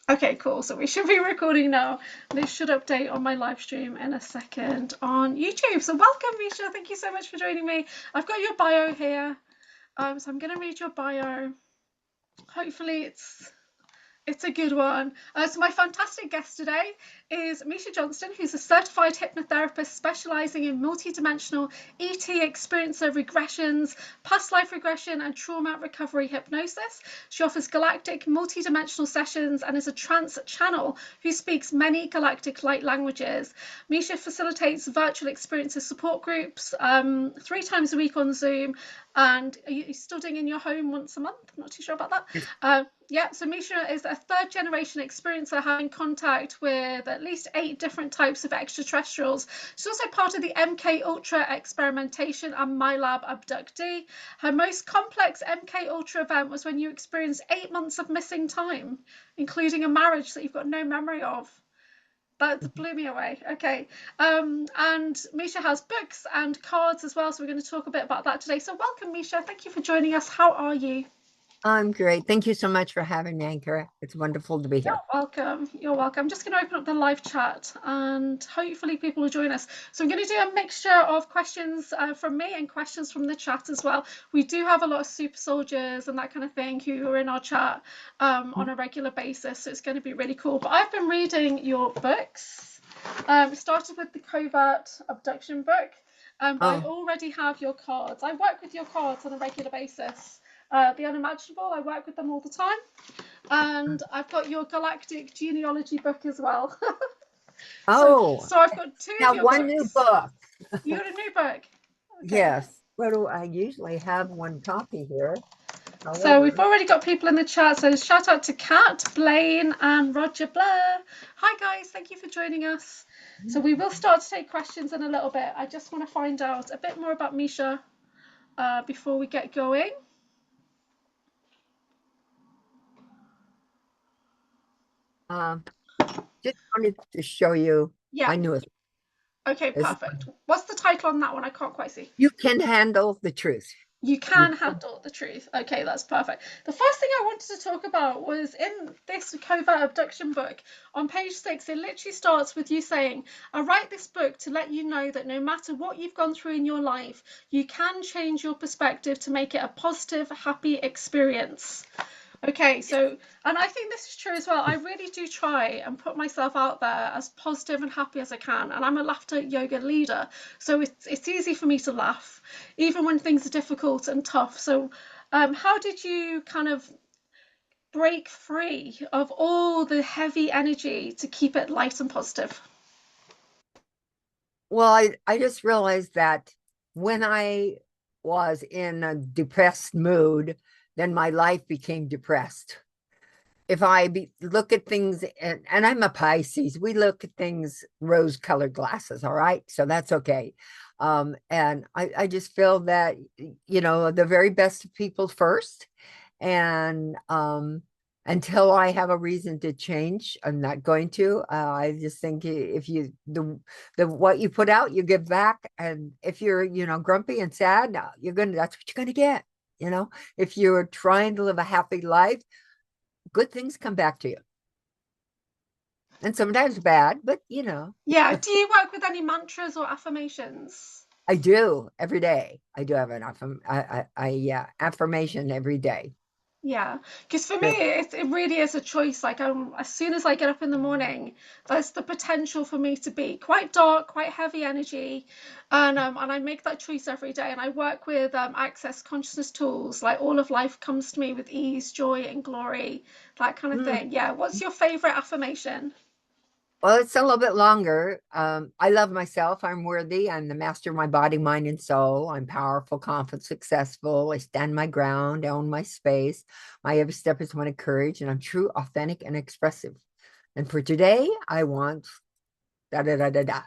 Okay, cool. So we should be recording now. And it should update on my live stream in a second on YouTube. So welcome, Miesha. Thank you so much for joining me. I've got your bio here. So I'm going to read your bio. Hopefully it's a good one. So my fantastic guest today is Miesha Johnston, who's a certified hypnotherapist specializing in multidimensional ET experiencer regressions, past life regression, and trauma recovery hypnosis. She offers galactic multidimensional sessions and is a trance channel who speaks many galactic light languages. Miesha facilitates virtual experiencer support groups 3 times a week on Zoom. And are you studying in your home once a month? I'm not too sure about that. Yeah, so Miesha is a third generation experiencer having contact with at least 8 different types of extraterrestrials. She's also part of the MK Ultra experimentation and Milab abductee. Her most complex MK Ultra event was when you experienced 8 months of missing time, including a marriage that you've got no memory of. That blew me away. Okay. And Miesha has books and cards as well. So we're going to talk a bit about that today. So welcome, Miesha. Thank you for joining us. How are you? I'm great. Thank you so much for having me, Anchor. It's wonderful to be You're here. welcome. You're welcome. I'm just going to open up the live chat and hopefully people will join us. So I'm going to do a mixture of questions from me and questions from the chat as well. We do have a lot of super soldiers and that kind of thing who are in our chat on a regular basis. So it's going to be really cool. But I've been reading your books. Started with the Covert Abduction book. But I Oh, already have your cards. I work with your cards on a regular basis. The Unimaginable, I work with them all the time. And I've got your Galactic genealogy book as well. so oh, so I've got 2 of now your one new books. book. You got a new book. Okay. Yes. What do I usually have one copy here? So we've However, already got people in the chat. So shout out to Kat, Blaine, and Roger Blair. Hi guys, thank you for joining us. So we will start to take questions in a little bit. I just want to find out a bit more about Miesha before we get going. um, just wanted to show you Yeah. my newest. Okay, This perfect. What's the title on that one? I can't quite see. You Can Handle the Truth. You You can handle the truth. Okay, that's perfect. The first thing I wanted to talk about was in this Covert Abduction book on page 6, it literally starts with you saying, I write this book to let you know that no matter what you've gone through in your life, you can change your perspective to make it a positive, happy experience. Okay, so, and I think this is true as well. I really do try and put myself out there as positive and happy as I can. And I'm a laughter yoga leader, so it's easy for me to laugh, even when things are difficult and tough. So, how did you kind of break free of all the heavy energy to keep it light and positive? Well, I just realized that when I was in a depressed mood, then my life became depressed. If look at things, and I'm a Pisces, we look at things rose-colored glasses, all right? So that's okay. And I just feel that, the very best of people first. And until I have a reason to change, I'm not going to. I just think if you the what you put out, you give back. And if you're, grumpy and sad, that's what you're gonna get. If you're trying to live a happy life, good things come back to you. And sometimes bad, but Yeah. Do you work with any mantras or affirmations? I do every day. I do have an affirmation every day. Yeah, because for me, it really is a choice. Like, as soon as I get up in the morning, there's the potential for me to be quite dark, quite heavy energy, and I make that choice every day. And I work with access consciousness tools, like all of life comes to me with ease, joy, and glory, that kind of Mm. thing. Yeah. What's your favorite affirmation? Well, it's a little bit longer. I love myself. I'm worthy. I'm the master of my body, mind, and soul. I'm powerful, confident, successful. I stand my ground, I own my space. My every step is one of courage, and I'm true, authentic, and expressive. And for today, I want da da da da da.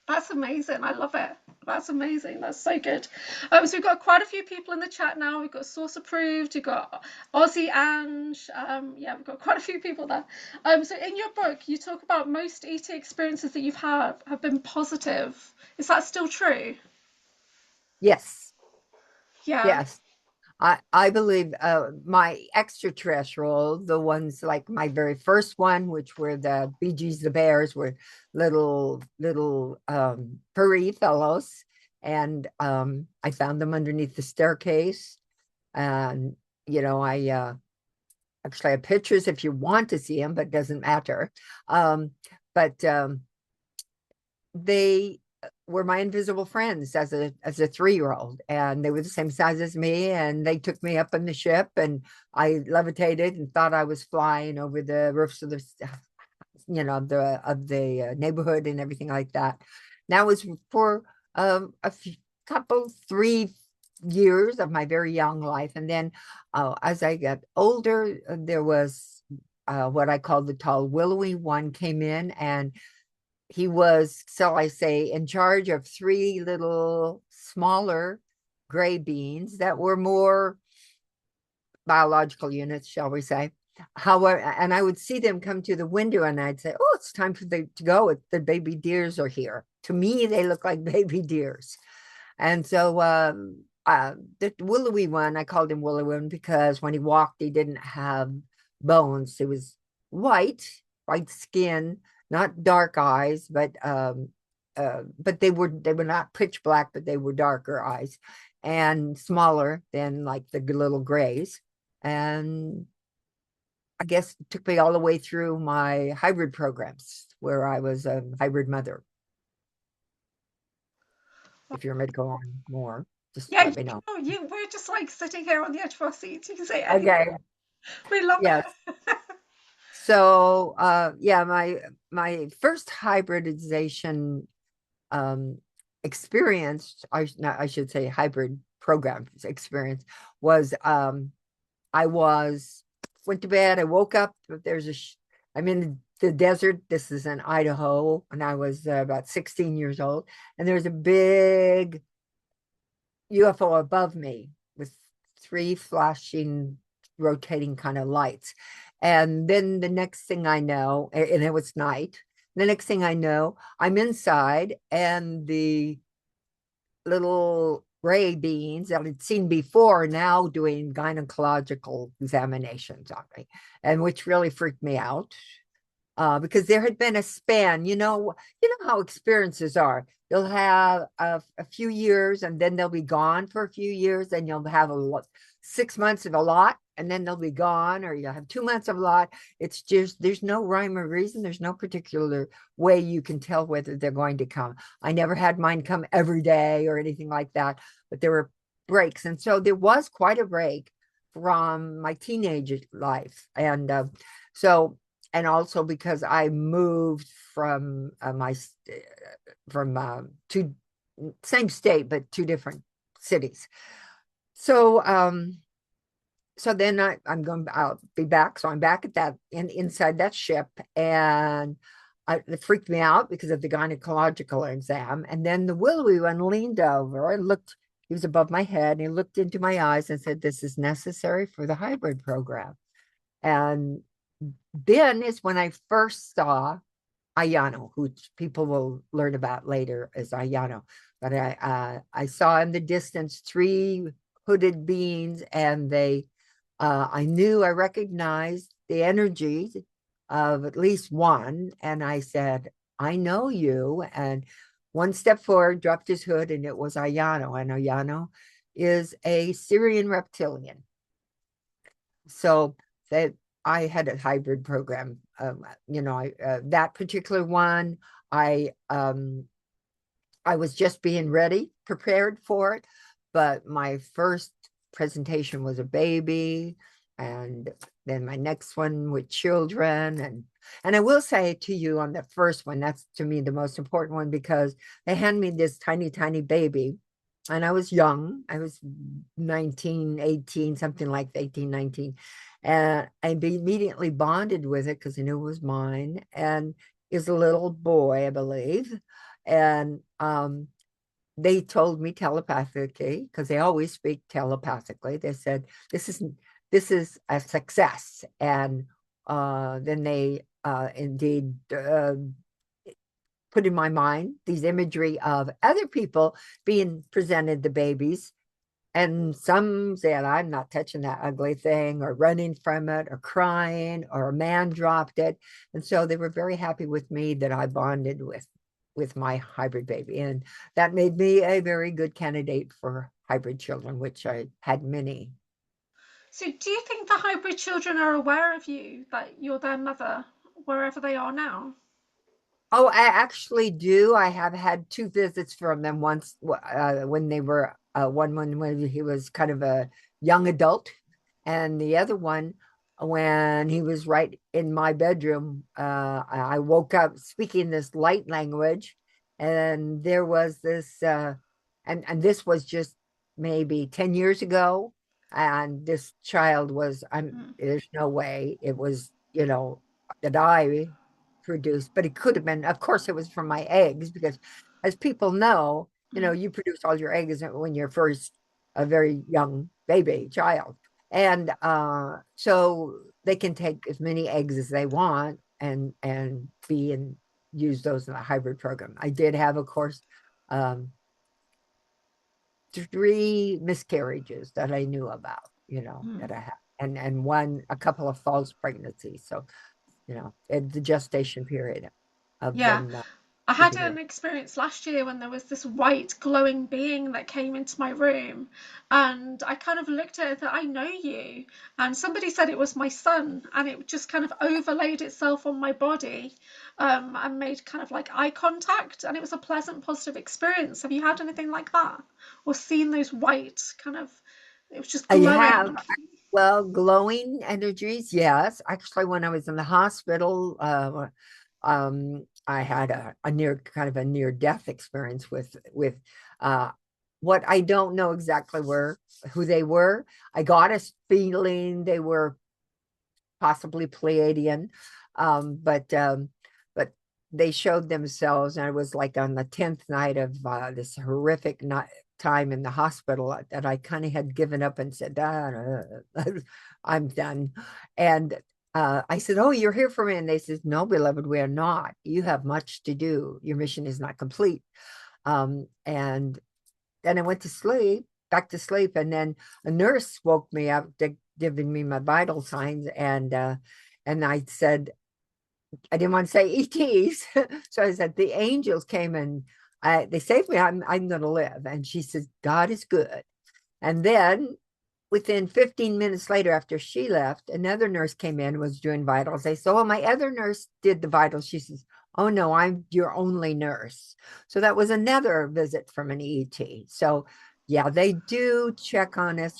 That's amazing. I love it. That's amazing. That's so good. So we've got quite a few people in the chat now. We've got Source Approved. We've got Aussie Ange. Yeah, we've got quite a few people there. So in your book, you talk about most ET experiences that you've had have been positive. Is that still true? Yes, Yeah. yes. I believe my extraterrestrial, the ones like my very first one, which were the Bee Gees, the bears, were little furry fellows, and I found them underneath the staircase, and I actually have pictures if you want to see them, but it doesn't matter. But they were my invisible friends as a 3-year-old, and they were the same size as me, and they took me up on the ship, and I levitated and thought I was flying over the roofs of the neighborhood and everything like that. That was for a few, 3 years of my very young life, and then as I got older, there was what I call the tall willowy one came in, and he was, so I say, in charge of 3 little smaller gray beings that were more biological units, shall we say. However, and I would see them come to the window, and I'd say, "Oh, it's time for them to go. The baby deers are here." To me, they look like baby deers. And so the willowy one, I called him willowy one because when he walked, he didn't have bones. It was white skin, not dark eyes, but they were not pitch black, but they were darker eyes and smaller than like the little grays. And I guess it took me all the way through my hybrid programs where I was a hybrid mother. If you're meant to go on more, just Yeah, let me know. we're just like sitting here on the edge of our seats. You can say anything. Okay. We love Yes. it. So yeah, my first hybridization experience, I should say hybrid program experience, was I went to bed, I woke up, I'm in the desert. This is in Idaho, and I was about 16 years old, and there's a big UFO above me with 3 flashing, rotating kind of lights. And then the next thing I know, and it was night, the next thing I know, I'm inside, and the little gray beings that I'd seen before now doing gynecological examinations on me, and which really freaked me out. Because there had been a span, how experiences are. You'll have a few years, and then they'll be gone for a few years, and you'll have 6 months of a lot, and then they'll be gone, or you'll have 2 months of a lot. It's just, there's no rhyme or reason. There's no particular way you can tell whether they're going to come. I never had mine come every day or anything like that, but there were breaks. And so there was quite a break from my teenage life. And so, and also because I moved from two same state, but 2 different cities. So so then I'll be back. So I'm back at that inside that ship, and it freaked me out because of the gynecological exam. And then the willowy one leaned over and looked. He was above my head, and he looked into my eyes and said, "This is necessary for the hybrid program." And then is when I first saw Ayano, who people will learn about later as Ayano. But I saw in the distance 3 hooded beings, and I recognized the energies of at least one, and I said, "I know you." And one step forward, dropped his hood, and it was Ayano. And Ayano is a Syrian reptilian. So that I had a hybrid program. That particular one, I was just being ready, prepared for it. But my first presentation was a baby, and then my next one with children. And I will say to you on the first one, that's to me the most important one, because they hand me this tiny, tiny baby. And I was young. I was 19, 18, something like 18, 19. And I immediately bonded with it because I knew it was mine. And it was a little boy, I believe. And they told me telepathically, because they always speak telepathically. They said, this is a success. And then they indeed put in my mind these imagery of other people being presented the babies And some said, I'm not touching that ugly thing, or running from it, or crying, or a man dropped it. And so they were very happy with me that I bonded with my hybrid baby. And that made me a very good candidate for hybrid children, which I had many. So do you think the hybrid children are aware of you, that you're their mother, wherever they are now? Oh, I actually do. I have had two visits from them once when they were one when he was kind of a young adult, and the other one when he was right in my bedroom. I woke up speaking this light language, and there was this, and this was just maybe 10 years ago, and this child was, Mm, there's no way it was, that I produced, but it could have been, of course, it was from my eggs, because as people know, mm. you produce all your eggs when you're first a very young baby child. And so they can take as many eggs as they want and be and use those in a hybrid program. I did have, of course, um, three miscarriages that I knew about, that I had, and a couple of false pregnancies. So, at the gestation period of Yeah, them I had giving birth. an experience last year when there was this white glowing being that came into my room, and I kind of looked at it that I know you, and somebody said it was my son, and it just kind of overlaid itself on my body, and made kind of like eye contact, and it was a pleasant, positive experience. Have you had anything like that, or seen those white kind of? It was just I have, glowing. well, glowing energies, yes. Actually, when I was in the hospital, I had a near kind of a near death experience with uh, what I don't know exactly who they were. I got a feeling they were possibly Pleiadian, but they showed themselves, and I was like on the 10th night of this horrific time in the hospital that I kind of had given up and said, I'm done. And I said, "Oh, you're here for me," and they said, "No, beloved, we are not. You have much to do. Your mission is not complete." And then I went to sleep, back to sleep, and then a nurse woke me up, giving me my vital signs, and I said, I didn't want to say ETs, so I said the angels came and they saved me. I'm going to live. And she says, God is good. And then within 15 minutes later, after she left, another nurse came in, was doing vitals. I said, "Oh, my other nurse did the vitals." She says, "Oh no, I'm your only nurse." So that was another visit from an ET. So yeah, they do check on us.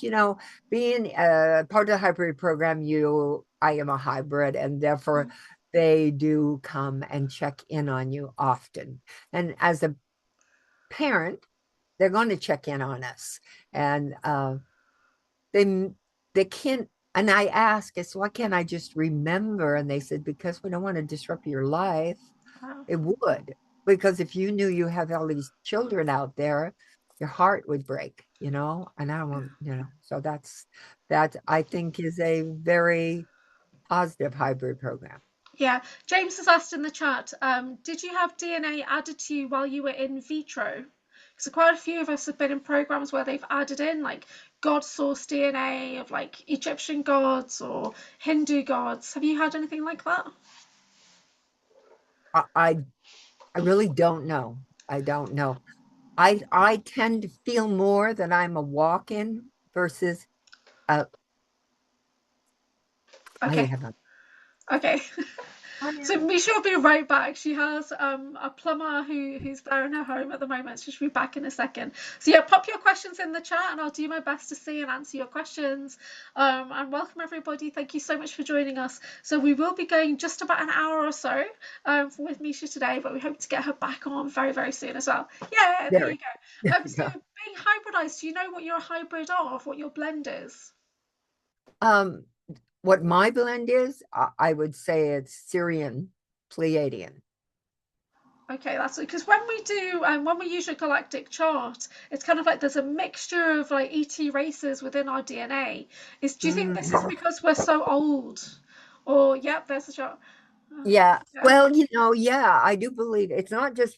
Being part of the hybrid program, I am a hybrid, and therefore they do come and check in on you often. And as a parent, they're going to check in on us. And they they can't, and I asked, I said, "Why can't I just remember?" And they said, "Because we don't want to disrupt your life." Wow. It would, because if you knew you have all these children out there, your heart would break, and I don't want, so that I think is a very positive hybrid program. Yeah, James has asked in the chat, did you have DNA added to you while you were in vitro? Because quite a few of us have been in programs where they've added in like God source DNA of like Egyptian gods or Hindu gods. Have you had anything like that? I I, I really don't know. I don't know. I tend to feel more that I'm a walk-in versus a I Okay, have a okay. So Miesha will be right back. She has a plumber who's there in her home at the moment. So she'll be back in a second. So yeah, pop your questions in the chat and I'll do my best to see and answer your questions. And welcome everybody. Thank you so much for joining us. So we will be going just about an hour or so with Miesha today, but we hope to get her back on very, very soon as well. Yeah, there there. you go. So Yeah. being hybridized, do you know what you're a hybrid of, what your blend is? Um, what my blend is, I would say it's Syrian Pleiadian. Okay, that's because when we use a galactic chart, it's kind of like there's a mixture of like ET races within our DNA. Do you think this is Mm. because we're so old? Or yep, there's the chart. Yeah. Yeah. Well, yeah, I do believe it's not just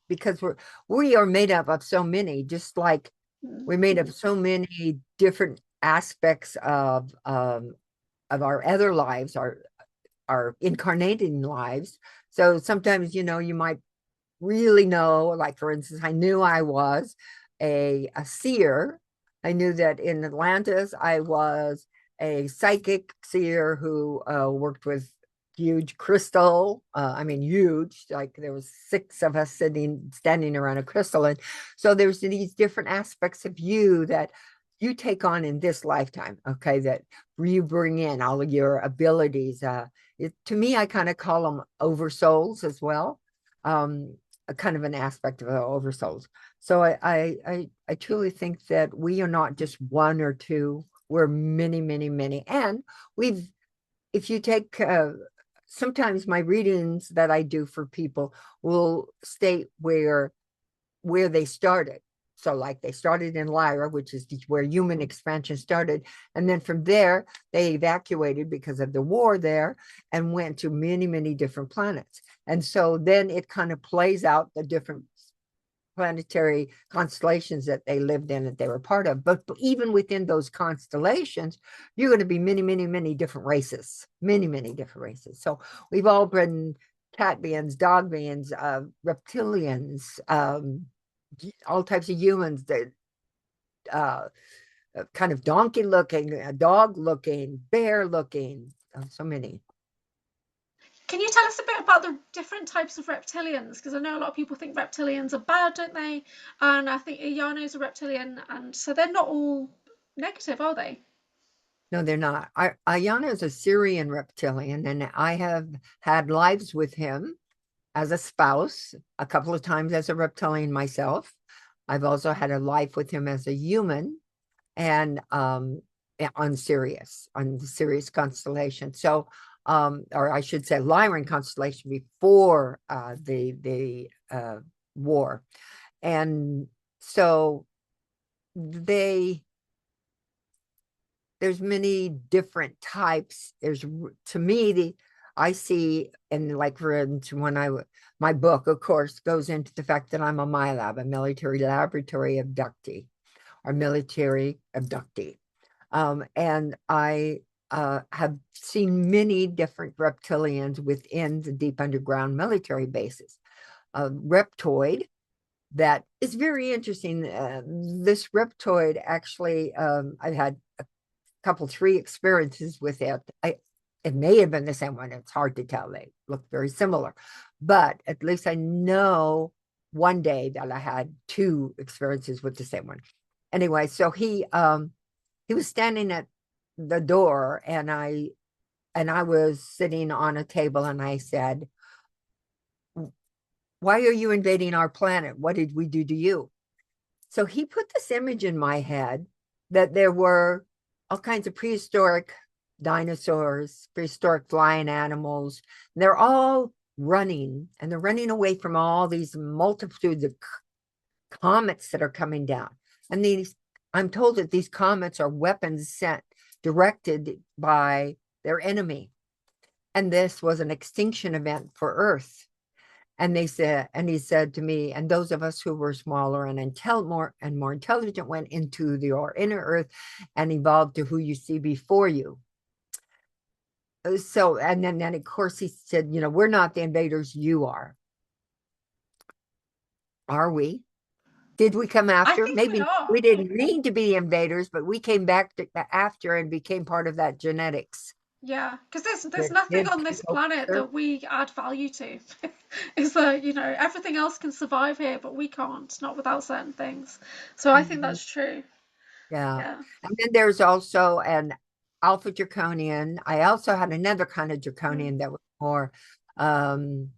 because we are made up of so many, just like We're made of so many different aspects of our other lives, our incarnating lives. So sometimes, you might really know, like for instance, I knew I was a seer. I knew that in Atlantis, I was a psychic seer who worked with huge crystal. I mean, huge, like there was 6 of us standing around a crystal. And so there's these different aspects of you that you take on in this lifetime, okay, that you bring in all of your abilities. To me, I kind of call them oversouls as well. A kind of an aspect of oversouls. So I truly think that we are not just one or two. We're many, many, many. And if you take, sometimes my readings that I do for people will state where they started. So like they started in Lyra, which is where human expansion started. And then from there, they evacuated because of the war there and went to many, many different planets. And so then it kind of plays out the different planetary constellations that they lived in, that they were part of. But even within those constellations, you're going to be many, many, many different races, many, many different races. So we've all been cat beings, dog beings, reptilians, all types of humans that kind of donkey looking, dog looking, bear looking, so many. Can you tell us a bit about the different types of reptilians? Because I know a lot of people think reptilians are bad, don't they? And I think Iyano's a reptilian, and so they're not all negative, are they? No, they're not. Ayana is a Syrian reptilian, and I have had lives with him as a spouse a couple of times as a reptilian myself. I've also had a life with him as a human, and on the Sirius constellation. So, or I should say, Lyran constellation before the war, and so they there's many different types. There's, to me, I see, and like for instance, my book, of course, goes into the fact that I'm a Milab, a military laboratory abductee, or military abductee. And I have seen many different reptilians within the deep underground military bases. Reptoid, that is very interesting. This reptoid, actually, I've had a couple, 3 experiences with it. It may have been the same one. It's hard to tell. They look very similar, but at least I know one day that I had 2 experiences with the same one. Anyway, so he was standing at the door, and I was sitting on a table, and I said, "Why are you invading our planet? What did we do to you?" So he put this image in my head that there were all kinds of prehistoric dinosaurs, prehistoric flying animals. And they're all running, and they're running away from all these multitudes of comets that are coming down. And I'm told that these comets are weapons directed by their enemy. And this was an extinction event for Earth. And he said to me, and those of us who were smaller and more intelligent went into your inner Earth and evolved to who you see before you. So, and then of course he said, we're not the invaders, you are. Are we? Did we come I after? think we Maybe are. we didn't mean to be invaders, but we came back after and became part of that genetics. Yeah, because there's That nothing did on this take over planet Earth. that we add value to. Is that, everything else can survive here, but we can't, not without certain things. So I think Mhm. that's true. Yeah. Yeah. And then there's also an alpha draconian. I also had another kind of Mm. draconian that was more, um,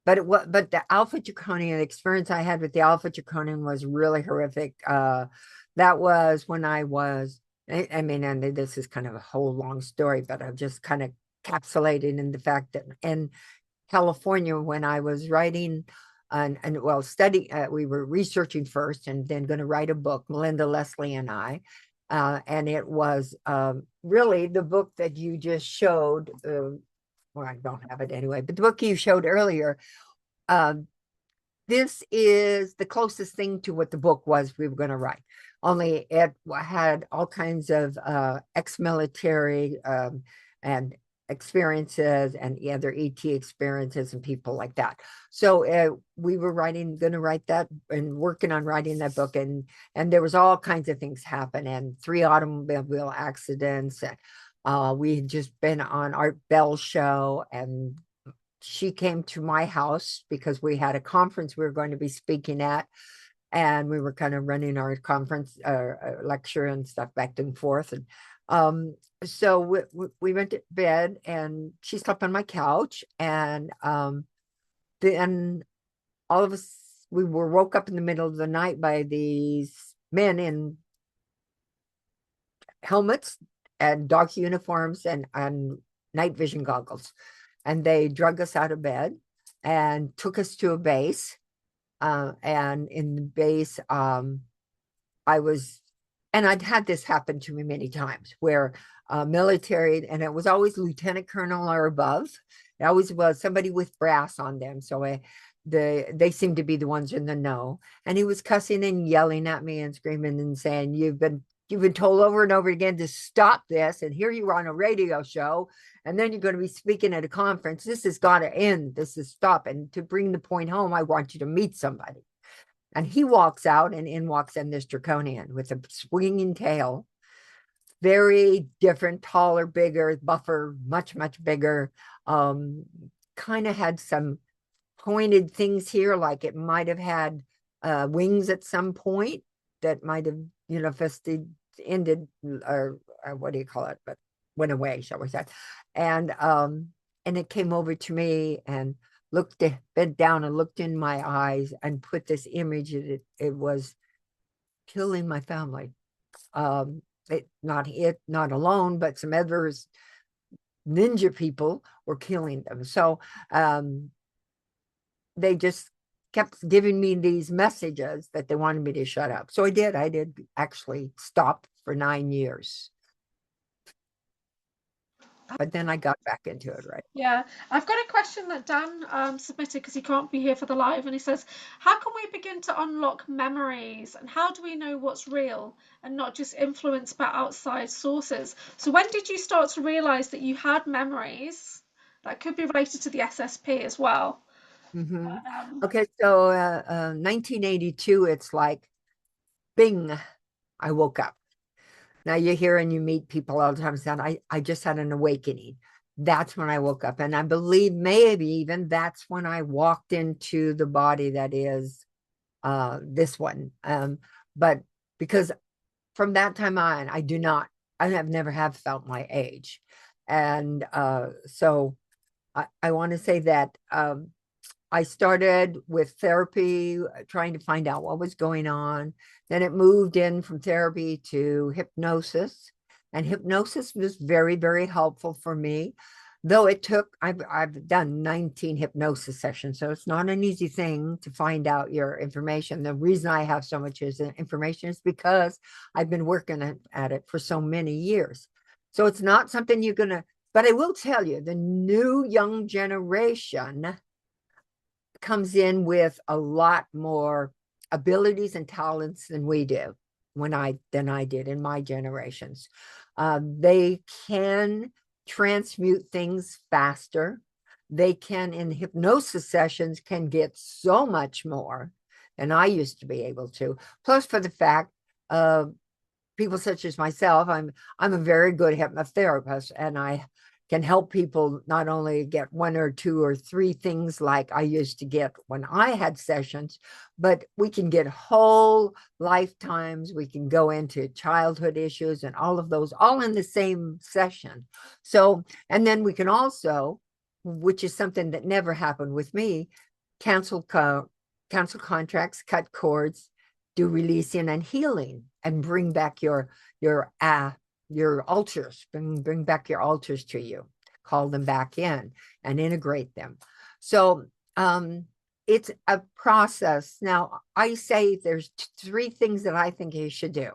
but the alpha draconian experience I had with the alpha draconian was really horrific. That was when I mean, and this is kind of a whole long story, but I've just kind of capsulated in the fact that in California, when I was writing and well, study, we were researching first and then going to write a book, Melinda, Leslie, and I. And it was really the book that you just showed. Well, I don't have it anyway, but the book you showed earlier, uh, this is the closest thing to what the book was we were going to write. Only it had all kinds of ex-military and experiences and other ET experiences and people like that. So we were going to write that and working on writing that book, and there was all kinds of things happen, and 3 automobile accidents. We had just been on Art Bell's show, and she came to my house because we had a conference we were going to be speaking at, and we were kind of running our conference lecture and stuff back and forth. And so we went to bed, and she slept on my couch, and then all of us, we were woke up in the middle of the night by these men in helmets and dog uniforms and night vision goggles. And they drug us out of bed and took us to a base. And in the base, I'd had this happen to me many times, where military, and it was always lieutenant colonel or above. It always was somebody with brass on them. So they seemed to be the ones in the know. And he was cussing and yelling at me and screaming and saying, you've been told over and over again to stop this. And here you are on a radio show, and then you're going to be speaking at a conference. This has got to end. This is stop. And to bring the point home, I want you to meet somebody. And he walks out, and in walks in this draconian with a swinging tail, very different, taller, bigger, buffer, much, much bigger. Kind of had some pointed things here, like it might have had wings at some point that might have, ended, or what do you call it, but went away, shall we say. And it came over to me and bent down and looked in my eyes and put this image. It was killing my family. Not alone, but some others, ninja people, were killing them. So they just kept giving me these messages that they wanted me to shut up. So I did actually stop for 9 years. But then I got back into it, right? Yeah, I've got a question that Dan submitted because he can't be here for the live, and he says, how can we begin to unlock memories, and how do we know what's real and not just influenced by outside sources? So when did you start to realize that you had memories that could be related to the SSP as well? Okay, so 1982, it's like, bing, I woke up. Now you hear and you meet people all the time saying, I just had an awakening. That's when I woke up. And I believe maybe even that's when I walked into the body that is this one. But because from that time on, I have never have felt my age. And so I want to say that I started with therapy, trying to find out what was going on. Then it moved in from therapy to hypnosis. And hypnosis was very, very helpful for me. Though I've done 19 hypnosis sessions, so it's not an easy thing to find out your information. The reason I have so much information is because I've been working at it for so many years. So it's not something but I will tell you, the new young generation comes in with a lot more abilities and talents than we do than I did in my generations. They can transmute things faster. They can, in hypnosis sessions, can get so much more than I used to be able to. Plus, for the fact of people such as myself, I'm a very good hypnotherapist, and I can help people not only get 1 or 2 or 3 things like I used to get when I had sessions, but we can get whole lifetimes. We can go into childhood issues and all of those, all in the same session. So, and then we can also, which is something that never happened with me, cancel contracts, cut cords, do releasing and healing, and bring back your altars, bring back your altars to you, call them back in and integrate them. So it's a process. Now, I say there's 3 things that I think he should do.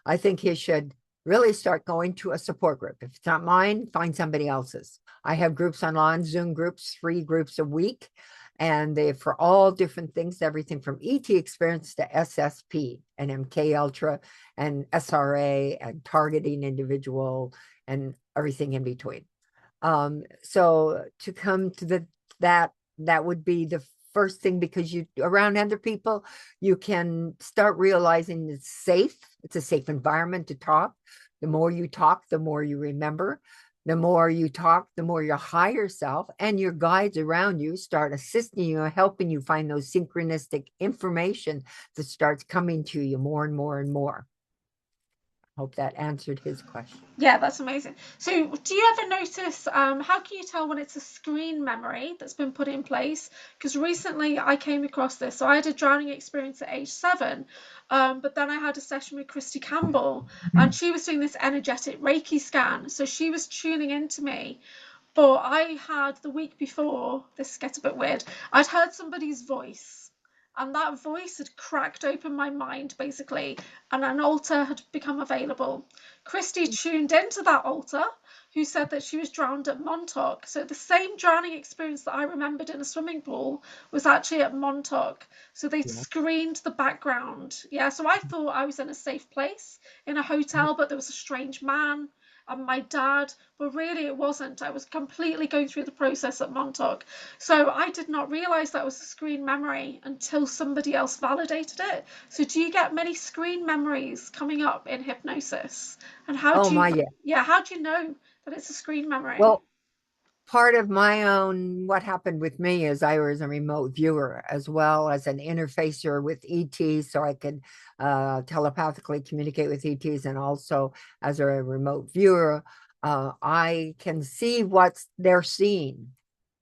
I think he should really start going to a support group. If it's not mine, find somebody else's. I have groups online, Zoom groups, 3 groups a week. And they for all different things, everything from ET experience to SSP and MK Ultra and SRA and targeting individual and everything in between. So to come to that would be the first thing, because you around other people, you can start realizing it's safe. It's a safe environment to talk. The more you talk, the more you remember. The more you talk, the more your higher self and your guides around you start assisting you, helping you find those synchronistic information that starts coming to you more and more and more. Hope that answered his question. Yeah, that's amazing. So, do you ever notice, how can you tell when it's a screen memory that's been put in place? Because recently I came across this. So, I had a drowning experience at age 7, but then I had a session with Christy Campbell, and she was doing this energetic Reiki scan. So, she was tuning into me. But I had the week before, this gets a bit weird, I'd heard somebody's voice, and that voice had cracked open my mind basically, and an altar had become available. Christy tuned into that altar, who said that she was drowned at Montauk. So the same drowning experience that I remembered in a swimming pool was actually at Montauk. So they'd Yeah. screened the background. Yeah, so I thought I was in a safe place in a hotel, but there was a strange man and my dad, but really it wasn't. I was completely going through the process at Montauk. So I did not realize that was a screen memory until somebody else validated it. So do you get many screen memories coming up in hypnosis? And how Oh do my, you, yeah. yeah, how do you know that it's a screen memory? Well, part of my own, what happened with me is I was a remote viewer as well as an interfacer with ETs, so I could telepathically communicate with ETs, and also as a remote viewer, I can see what they're seeing,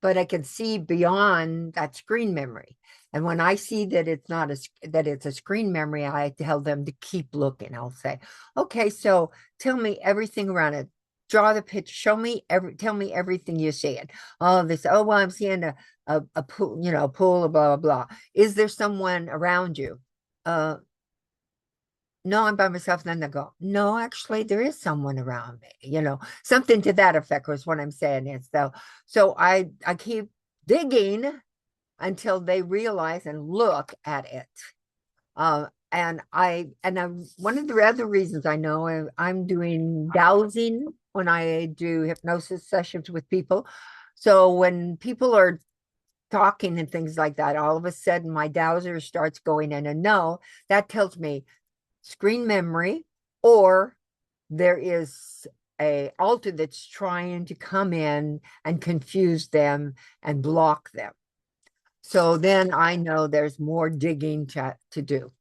but I can see beyond that screen memory. And when I see that it's not that it's a screen memory, I tell them to keep looking. I'll say, okay, so tell me everything around it, draw the picture, tell me everything you're seeing. Well, I'm seeing a pool, a pool, blah, blah, blah. Is there someone around you? No, I'm by myself. Then they go, no, actually, there is someone around me, something to that effect was what I'm saying is, so I keep digging until they realize and look at it. One of the other reasons I know I'm doing dowsing when I do hypnosis sessions with people. So when people are talking and things like that, all of a sudden my dowser starts going in, and no, that tells me screen memory, or there is a altar that's trying to come in and confuse them and block them. So then I know there's more digging to do.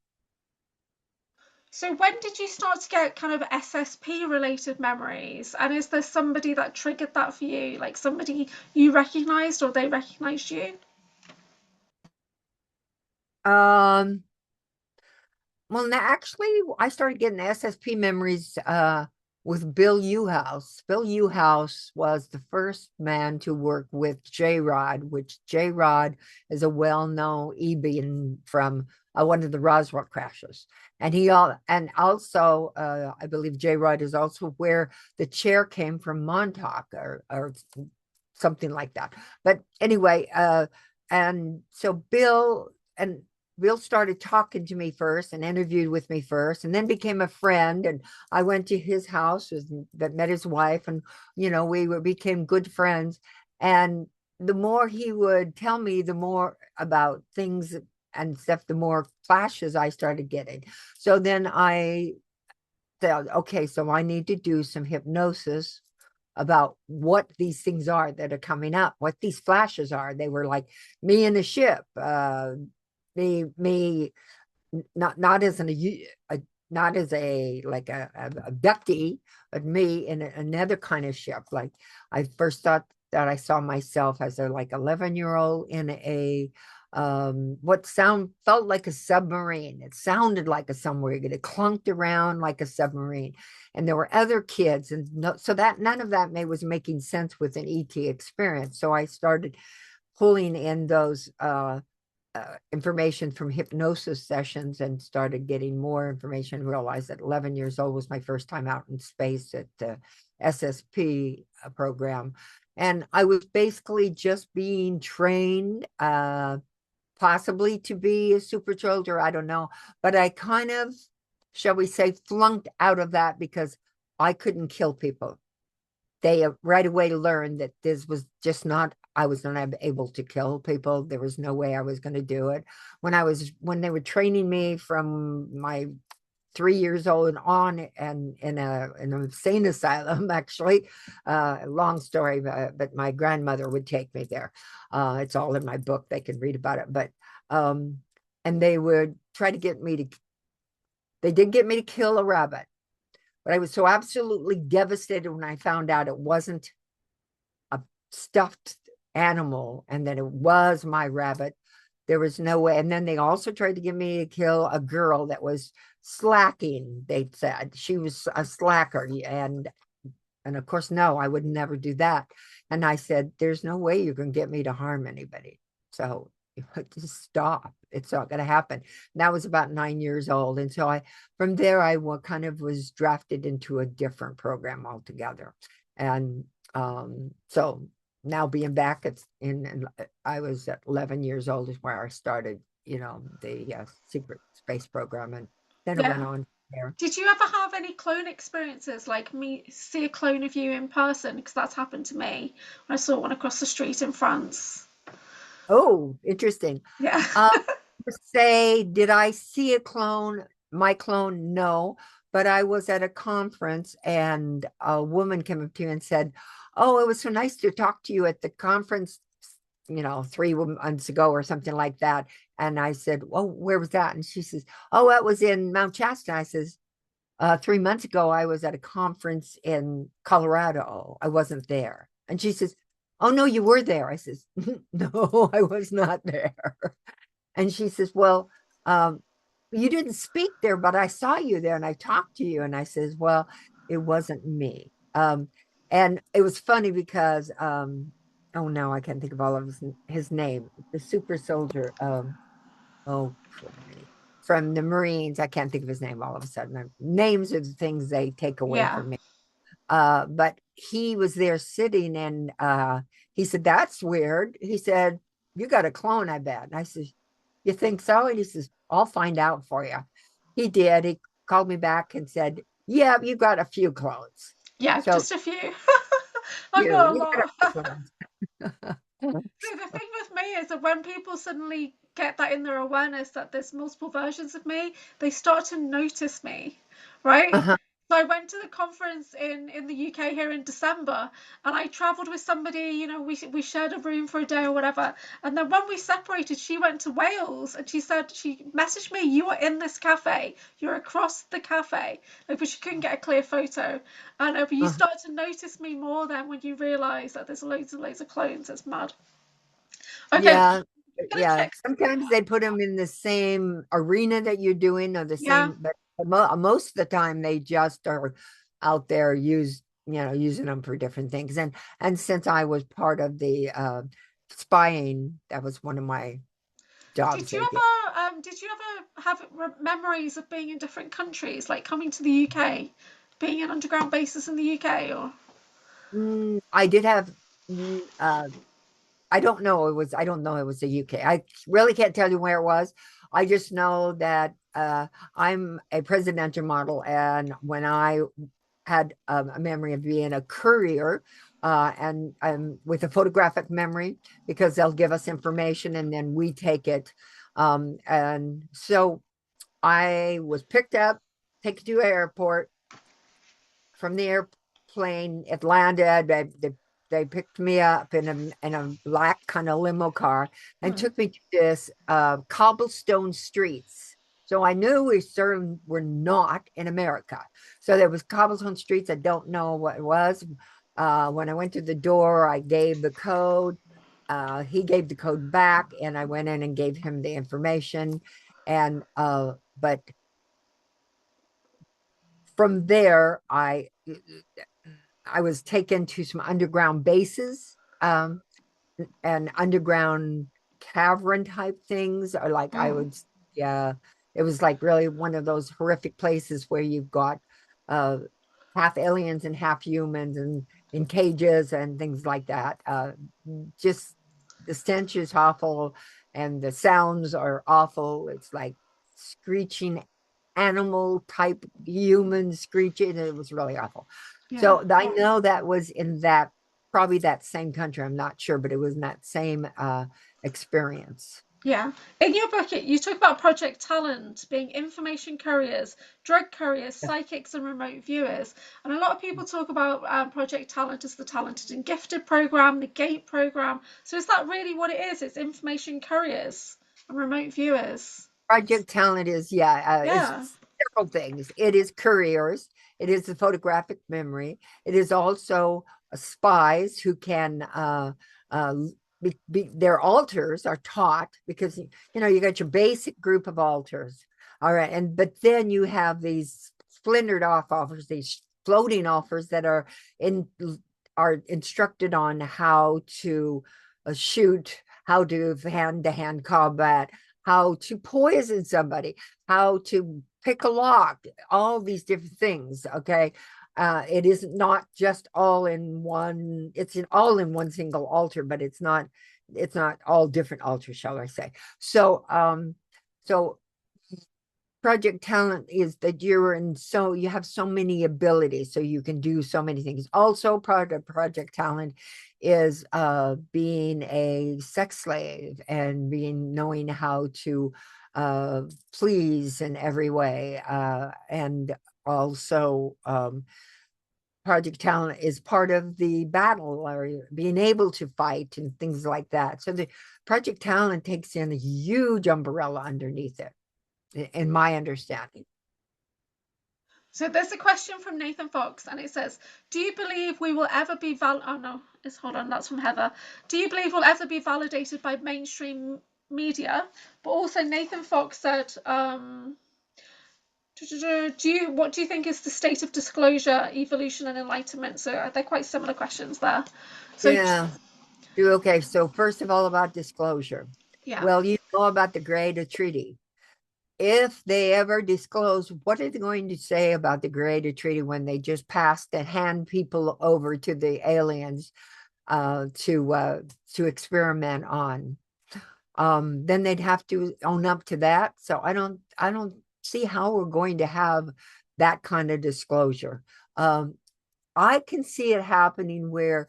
So when did you start to get kind of SSP related memories? And is there somebody that triggered that for you? Like somebody you recognized or they recognized you? Um, well, now actually, I started getting SSP memories with Bill Uhouse. Bill Uhouse was the first man to work with J-Rod, which J-Rod is a well-known EB from one of the Roswell crashes. And also, I believe J-Rod is also where the chair came from, Montauk or something like that. But anyway, and so Bill started talking to me first and interviewed with me first, and then became a friend. And I went to his house that met his wife, and became good friends. And the more he would tell me, the more about things and stuff, the more flashes I started getting. So then I thought, okay, so I need to do some hypnosis about what these things are that are coming up, what these flashes are. They were like me in a ship, me not as not as a like a abductee, but me in another kind of ship. Like I first thought that I saw myself as a like 11-year-old in a what felt like a submarine. It sounded like a submarine. It clunked around like a submarine, and there were other kids, and so that none of that was making sense with an ET experience. So I started pulling in those information from hypnosis sessions and started getting more information. Realized that 11 years old was my first time out in space at the SSP program. And I was basically just being trained, possibly to be a super soldier. I don't know. But I kind of, shall we say, flunked out of that because I couldn't kill people. They right away learned that this was just not, I was not able to kill people. There was no way I was going to do it. When they were training me from my 3 years old and on, and in an insane asylum, actually, long story, but my grandmother would take me there. It's all in my book. They can read about it. But and they would try to get me to, they did get me to kill a rabbit. But I was so absolutely devastated when I found out it wasn't a stuffed animal and that it was my rabbit. There was no way. And then they also tried to get me to kill a girl that was slacking, they said. She was a slacker. And of course, no, I would never do that. And I said, there's no way you're going to get me to harm anybody. So just stop. It's not going to happen. And that was about 9 years old. And so from there, I kind of was drafted into a different program altogether. And so now being back, I was at 11 years old is where I started, the secret space program. And then it went Yeah. on there. Did you ever have any clone experiences, like me see a clone of you in person? Because that's happened to me when I saw one across the street in France. Oh, interesting. Yeah. Um, say, did I see a clone? My clone, no. But I was at a conference and a woman came up to me and said, "Oh, it was so nice to talk to you at the conference, 3 months ago or something like that." And I said, "Oh, where was that?" And she says, "Oh, that was in Mount Shasta." I says, 3 months ago, I was at a conference in Colorado. I wasn't there." And she says, "Oh, no, you were there." I says, "No, I was not there." And she says, "Well, you didn't speak there, but I saw you there and I talked to you." And I says, "Well, it wasn't me." And it was funny because, oh no, I can't think of all of his name. The super soldier. Oh, from the Marines. I can't think of his name all of a sudden. Names are the things they take away Yeah. from me. But he was there sitting and he said, "That's weird." He said, "You got a clone, I bet." And I said, "You think so?" And he says, "I'll find out for you." He did. He called me back and said, "Yeah, you got a few clones." Yeah, So just a few. I've got a you got lot. a few clones. See, the thing with me is that when people suddenly get that in their awareness that there's multiple versions of me, they start to notice me, right? Uh-huh. So I went to the conference in the UK here in December, and I travelled with somebody. We shared a room for a day or whatever. And then when we separated, she went to Wales, and she messaged me, "You are in this cafe. You're across the cafe," like, but she couldn't get a clear photo. And you Uh-huh. start to notice me more then when you realise that there's loads and loads of clones. It's mad. Okay, I'm Yeah. gonna Yeah. check. Sometimes they put them in the same arena that you're doing or the Yeah. same, but most of the time they just are out there using them for different things. And since I was part of the spying, that was one of my jobs they did. Did you ever have memories of being in different countries, like coming to the UK, being in underground bases in the UK, or? I did have I don't know. I don't know it was the UK. I really can't tell you where it was. I just know that I'm a presidential model. And when I had a memory of being a courier, and with a photographic memory, because they'll give us information and then we take it. And so I was picked up, taken to an airport. From the airplane. It landed. They picked me up in a black kind of limo car and Hmm. took me to this cobblestone streets. So I knew we certainly were not in America. So there was cobblestone streets. I don't know what it was. When I went to the door, I gave the code. He gave the code back, and I went in and gave him the information. And but from there, I was taken to some underground bases, and underground cavern type things, or like I Mm. would, yeah, it was like really one of those horrific places where you've got uh, half aliens and half humans, and in cages and things like that. Just the stench is awful and the sounds are awful. It's like screeching animal type human screeching. It was really awful. Yeah. So I know that was in that, probably that same country. I'm not sure, but it was in that same experience. Yeah. In your book, you talk about Project Talent being information couriers, drug couriers, psychics, and remote viewers. And a lot of people talk about Project Talent as the Talented and Gifted program, the GATE program. So is that really what it is? It's information couriers and remote viewers. Project Talent is, is Yeah. several things. It is couriers. It is the photographic memory. It is also spies who can uh, their alters are taught, because you got your basic group of alters, all right, but then you have these splintered off offers, these floating offers that are instructed on how to shoot, how to hand-to-hand combat, how to poison somebody, how to pick a lock, all these different things. Okay. It is not just all in one, it's all in one single altar, but it's not all different altars, shall I say. So Project Talent is that you have so many abilities, so you can do so many things. Also, part of Project Talent is being a sex slave and knowing how to please in every way. And also, Project Talent is part of the battle, or being able to fight and things like that. So the Project Talent takes in a huge umbrella underneath it, in my understanding. So there's a question from Nathan Fox, and it says, "Do you believe we will ever be Oh no, hold on, that's from Heather. Do you believe we'll ever be validated by mainstream media?" But also Nathan Fox said, what do you think is the state of disclosure, evolution, and enlightenment? So they're quite similar questions there. So Yeah. Okay. So first of all, about disclosure. yeah, Well, you know about the Greater Treaty. If they ever disclose, what are they going to say about the Greater Treaty when they just passed and hand people over to the aliens to experiment on? Then they'd have to own up to that. So I don't see how we're going to have that kind of disclosure. I can see it happening where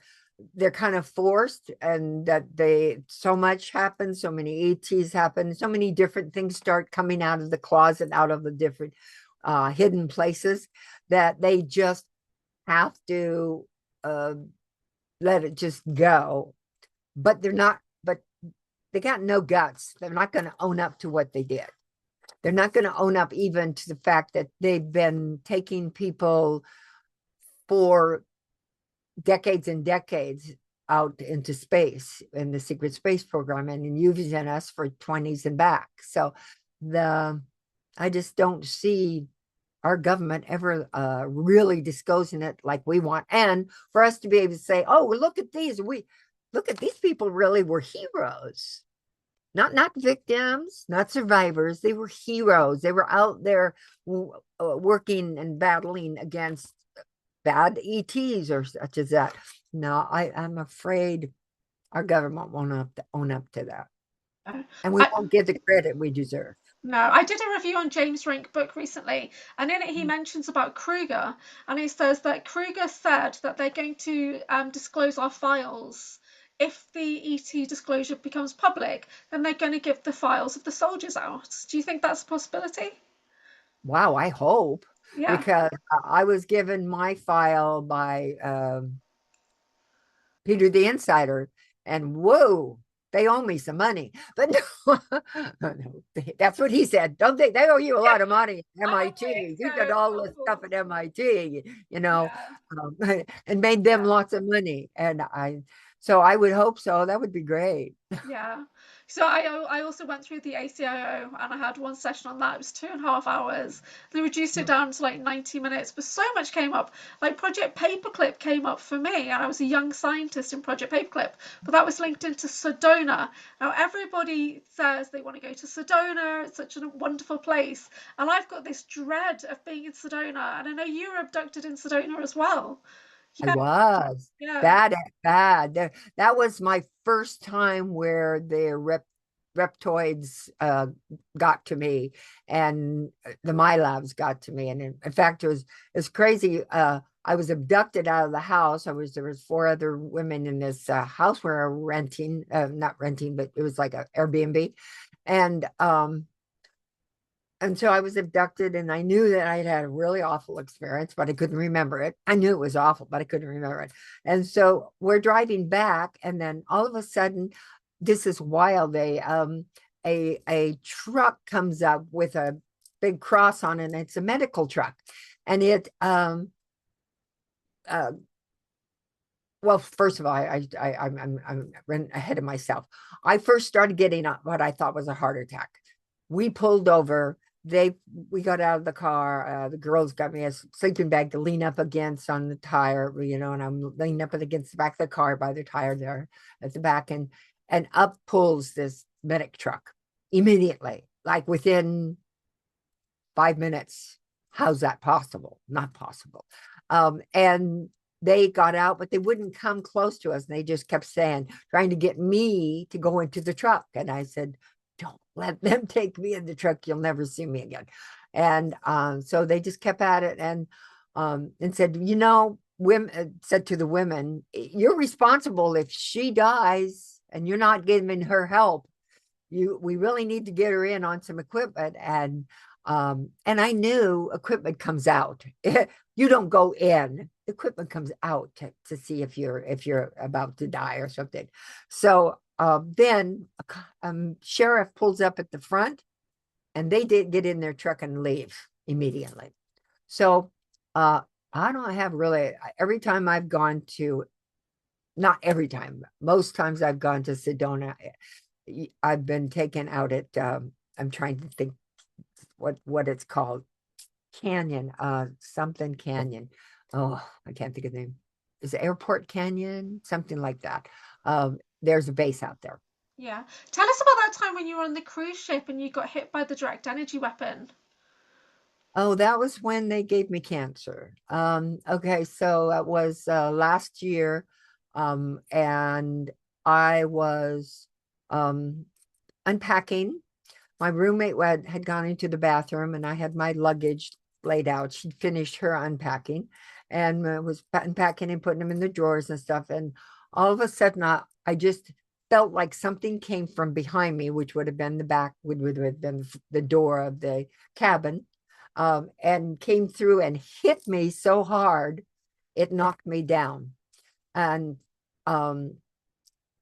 they're kind of forced, and that so much happens, so many ETs happen, so many different things start coming out of the closet, out of the different hidden places, that they just have to let it just go. But they got no guts. They're not going to own up to what they did. They're not going to own up even to the fact that they've been taking people for decades and decades out into space in the secret space program, and using us for 20s and back. So I just don't see our government ever really disclosing it like we want. And for us to be able to say, oh, look at these people really were heroes. Not victims, not survivors. They were heroes. They were out there working and battling against bad ETs or such as that. No, I'm afraid our government won't own up to that. And we I, won't get the credit we deserve. no, I did a review on James Rink book recently, and in it he mentions about Kruger, and he says that Kruger said that they're going to disclose our files. If the ET disclosure becomes public, then they're going to give the files of the soldiers out. Do you think that's a possibility? Wow, I hope, Yeah. because I was given my file by Peter the Insider, and whoa, they owe me some money. But no, no, that's what he said. Don't they owe you a lot of money at I don't think MIT? You did so. all this stuff at MIT, Yeah. and made them Yeah. lots of money. So I would hope so. That would be great. Yeah. So I also went through the ACIO, and I had one session on that. It was 2.5 hours. They reduced it down to like 90 minutes, but so much came up. Like Project Paperclip came up for me, and I was a young scientist in Project Paperclip, but that was linked into Sedona. Now everybody says they want to go to Sedona. It's such a wonderful place, and I've got this dread of being in Sedona. And I know you were abducted in Sedona as well. I Yeah, was yeah. bad. That was my first time where the reptoids got to me, and the Milabs got to me. And in fact, it was crazy. I was abducted out of the house. There was four other women in this house we were renting, not renting, but it was like a Airbnb, and so I was abducted, and I knew that I had a really awful experience, but I couldn't remember it. I knew it was awful, but I couldn't remember it. And so we're driving back, and then all of a sudden, this is wild. A truck comes up with a big cross on it, and it's a medical truck. And it uh well, first of all, I'm running ahead of myself. I first started getting what I thought was a heart attack. We pulled over. We got out of the car. The girls got me a sleeping bag to lean up against on the tire, and I'm leaning up against the back of the car by the tire there at the back, and up pulls this medic truck immediately, like within 5 minutes. How's that possible? Not possible. And they got out, but they wouldn't come close to us. And they just kept trying to get me to go into the truck. And I said, don't let them take me in the truck. You'll never see me again. And so they just kept at it, and said, women said to the women, you're responsible if she dies and you're not giving her help. We really need to get her in on some equipment. And I knew equipment comes out. You don't go in. Equipment comes out to see if you're about to die or something. So then sheriff pulls up at the front, and they did get in their truck and leave immediately. So I don't have really, every time I've gone to, not every time, most times I've gone to Sedona, I've been taken out at I'm trying to think what it's called, Canyon, something Canyon. Oh, I can't think of the name. Is it Airport Canyon? Something like that. There's a base out there. Yeah. Tell us about that time when you were on the cruise ship and you got hit by the direct energy weapon. Oh, that was when they gave me cancer. Okay, so that was last year, and I was unpacking. My roommate had gone into the bathroom, and I had my luggage laid out. She'd finished her unpacking and was unpacking and putting them in the drawers and stuff. And all of a sudden, I just felt like something came from behind me, which would have been the back, would have been the door of the cabin, and came through and hit me so hard, it knocked me down. And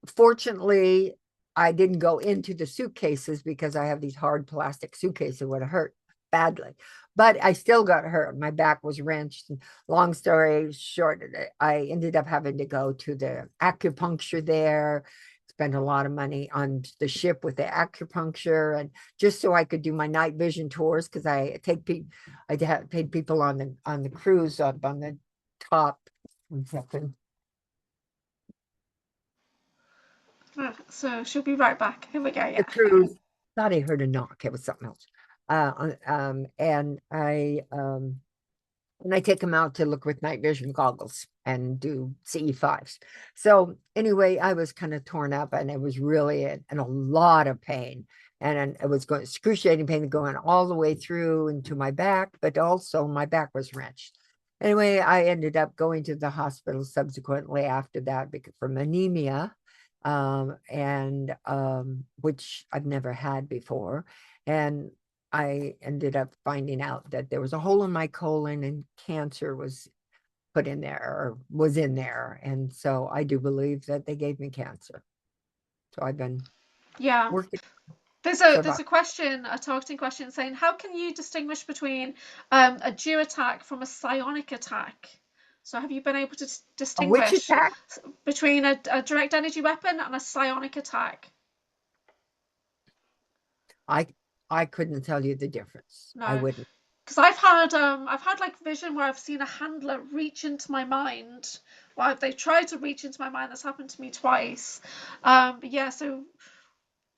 fortunately, I didn't go into the suitcases because I have these hard plastic suitcases that would have hurt badly. But I still got hurt. My back was wrenched. Long story short, I ended up having to go to the acupuncture there, spent a lot of money on the ship with the acupuncture, and just so I could do my night vision tours, because I paid people on the cruise up on the top. 1 second. So she'll be right back. Here we go. The Yeah. cruise. Thought I heard a knock. It was something else. And I take them out to look with night vision goggles and do CE5s. So anyway, I was kind of torn up, and it was really in a lot of pain. And it was going excruciating pain going all the way through into my back, but also my back was wrenched. Anyway, I ended up going to the hospital subsequently after that from anemia, and which I've never had before. And I ended up finding out that there was a hole in my colon, and cancer was put in there, or was in there. And so I do believe that they gave me cancer. So I've been Yeah. working There's survive. a question, a targeting question saying, how can you distinguish between a dew attack from a psionic attack? So have you been able to A witch distinguish attack? between a direct energy weapon and a psionic attack? I I couldn't tell you the difference. I No, wouldn't. because I've had like vision where I've seen a handler reach into my mind. Well, they've tried to reach into my mind. That's happened to me twice. But yeah, so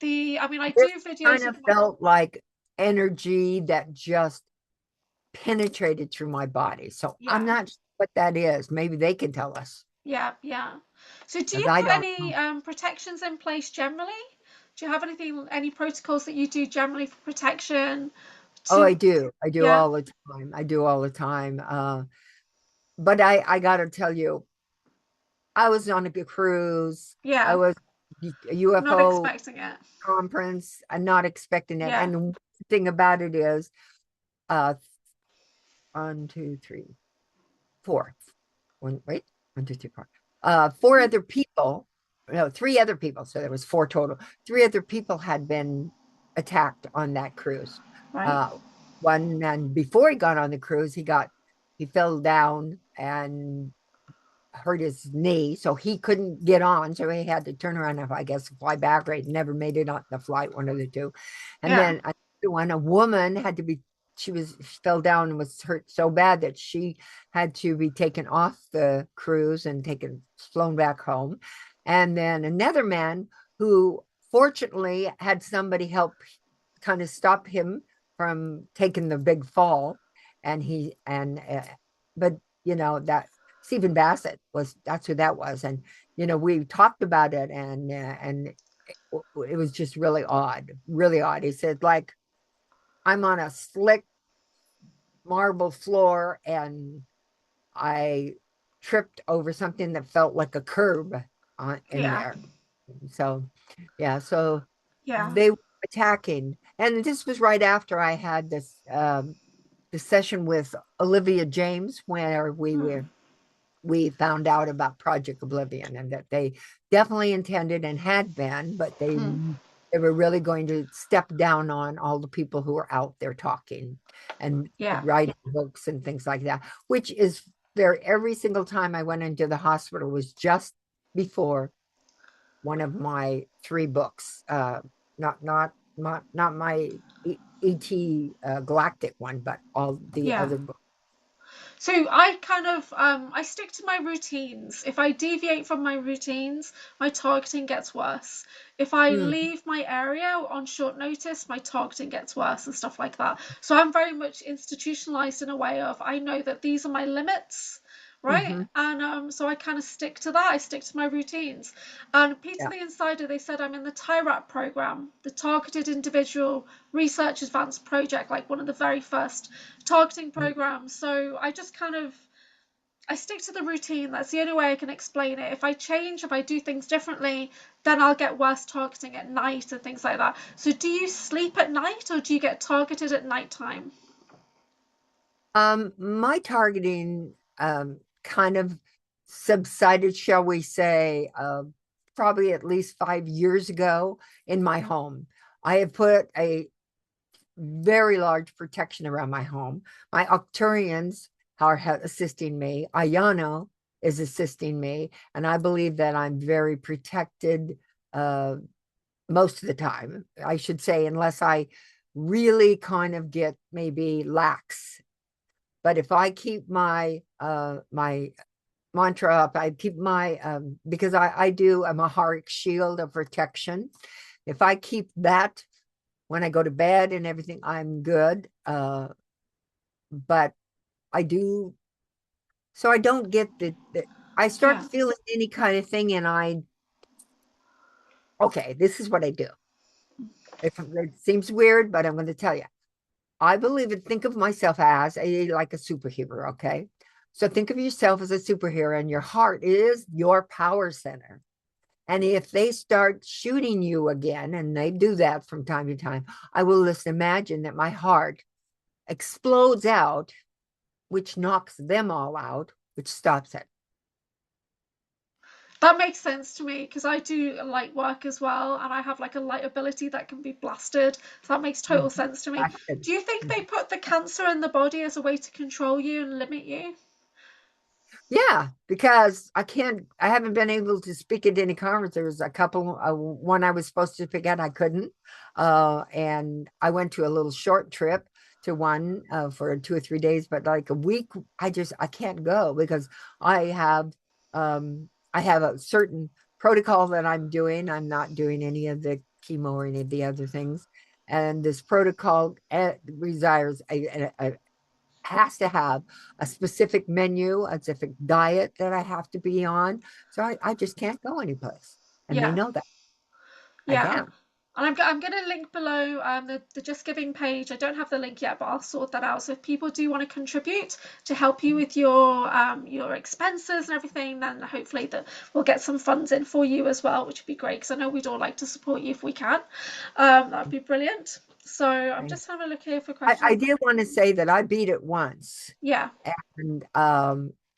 I mean, I This do kind videos of of my, felt like energy that just penetrated through my body. So I'm yeah. not what that is. Maybe they can tell us, Yeah, yeah. So do because you I put don't any know. protections in place generally? Do you have anything, any protocols that you do generally for protection Oh, I to, do. I do yeah, all the time. I do all the time. But I got to tell you, I was on a cruise. I yeah, was a not UFO expecting it. conference. I'm not expecting it. Yeah. And the thing about it is, uh, one, two, three, four. One, wait, one, two, three, four. Four Mm, other people, no, three other people. So there was four total. Three other people had been attacked on that cruise. right. Uh, One man before he got on the cruise, he fell down and hurt his knee, so he couldn't get on. So he had to turn around and I guess fly back. Right, never made it on the flight, one of the two. And Yeah. then when a woman had to be, she fell down and was hurt so bad that she had to be taken off the cruise and flown back home. And then another man who fortunately had somebody help kind of stop him from taking the big fall. And but that Stephen Bassett that's who that was. And, we talked about it, and it was just really odd, really odd. He said, like, I'm on a slick marble floor and I tripped over something that felt like a curb in Yeah. there. So, yeah, so Yeah. they were attacking. And this was right after I had the session with Olivia James, where Mm, we found out about Project Oblivion, and that they definitely intended and had been, but mm, they were really going to step down on all the people who were out there talking and yeah. writing books and things like that, which is there. Every single time I went into the hospital was just before one of my three books, not my ET Galactic one, but all the Yeah. other books. So I kind of I stick to my routines. If I deviate from my routines, my targeting gets worse. If I Mm, leave my area on short notice, my targeting gets worse and stuff like that. So I'm very much institutionalized in a way of I know that these are my limits, right? hmm And so I kind of stick to that. I stick to my routines. And Peter yeah. the Insider, they said I'm in the TIRAP program, the Targeted Individual Research Advanced Project, like one of the very first targeting programs. So I just kind of I stick to the routine. That's the only way I can explain it. If I change, if I do things differently, then I'll get worse targeting at night and things like that. So do you sleep at night or do you get targeted at nighttime? My targeting kind of subsided, shall we say, probably at least 5 years ago in my home. I have put a very large protection around my home. My Octurians are assisting me. Ayano is assisting me, and I believe that I'm very protected uh, most of the time. I should say, unless I really kind of get maybe lax. But if I keep my mantra up, I keep my because I'm a Maharic shield of protection. If I keep that when I go to bed and everything, I'm good. But I do, so I don't get the I start Yeah, feeling any kind of thing, and okay, this is what I do. If it seems weird, but I'm going to tell you. I believe it. Think of myself as like a superhero. Okay. So think of yourself as a superhero, and your heart is your power center. And if they start shooting you again, and they do that from time to time, I will just imagine that my heart explodes out, which knocks them all out, which stops it. that makes sense to me because I do light work as well and I have like a light ability that can be blasted. So that makes total Mhm. sense to me. Do you think they put the cancer in the body as a way to control you and limit you? Yeah, because I haven't been able to speak at any conference. There was a couple, one I was supposed to speak at, I couldn't. And I went to a little short trip to one for 2 or 3 days, but like a week, I can't go because I have, I have a certain protocol that I'm doing. I'm not doing any of the chemo or any of the other things. And this protocol requires has to have a specific menu, a specific diet that I have to be on. So I just can't go anyplace. And they Yeah. know that I Yeah, can't. and I'm going to link below the Just Giving page. I don't have the link yet, but I'll sort that out. So if people do want to contribute to help you with your expenses and everything, then hopefully that we'll get some funds in for you as well, which would be great because I know we'd all like to support you if we can. That would be brilliant. So I'm Okay. just having a look here for I questions. did want to say that I beat it once. Yeah, And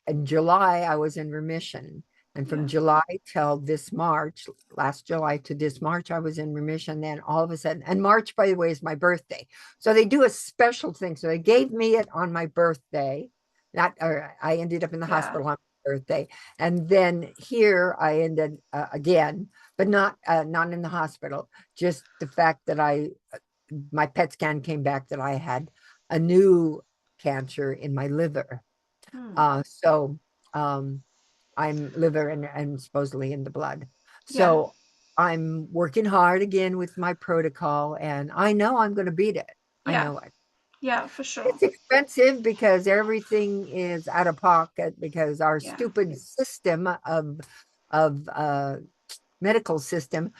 in July, I was in remission. And from yeah, July till this March, last July to this March, I was in remission. Then all of a sudden, and March, by the way, is my birthday. So they do a special thing. So they gave me it on my birthday. Not, or I ended up in the yeah, hospital on my birthday. And then here I ended again, but not in the hospital. Just the fact that my PET scan came back that I had a new cancer in my liver. hmm. So I'm liver and supposedly in the blood. Yeah, So I'm working hard again with my protocol, and I know I'm going to beat it. I yeah, know it. yeah, for sure. It's expensive because everything is out of pocket because our Yeah. stupid system of medical system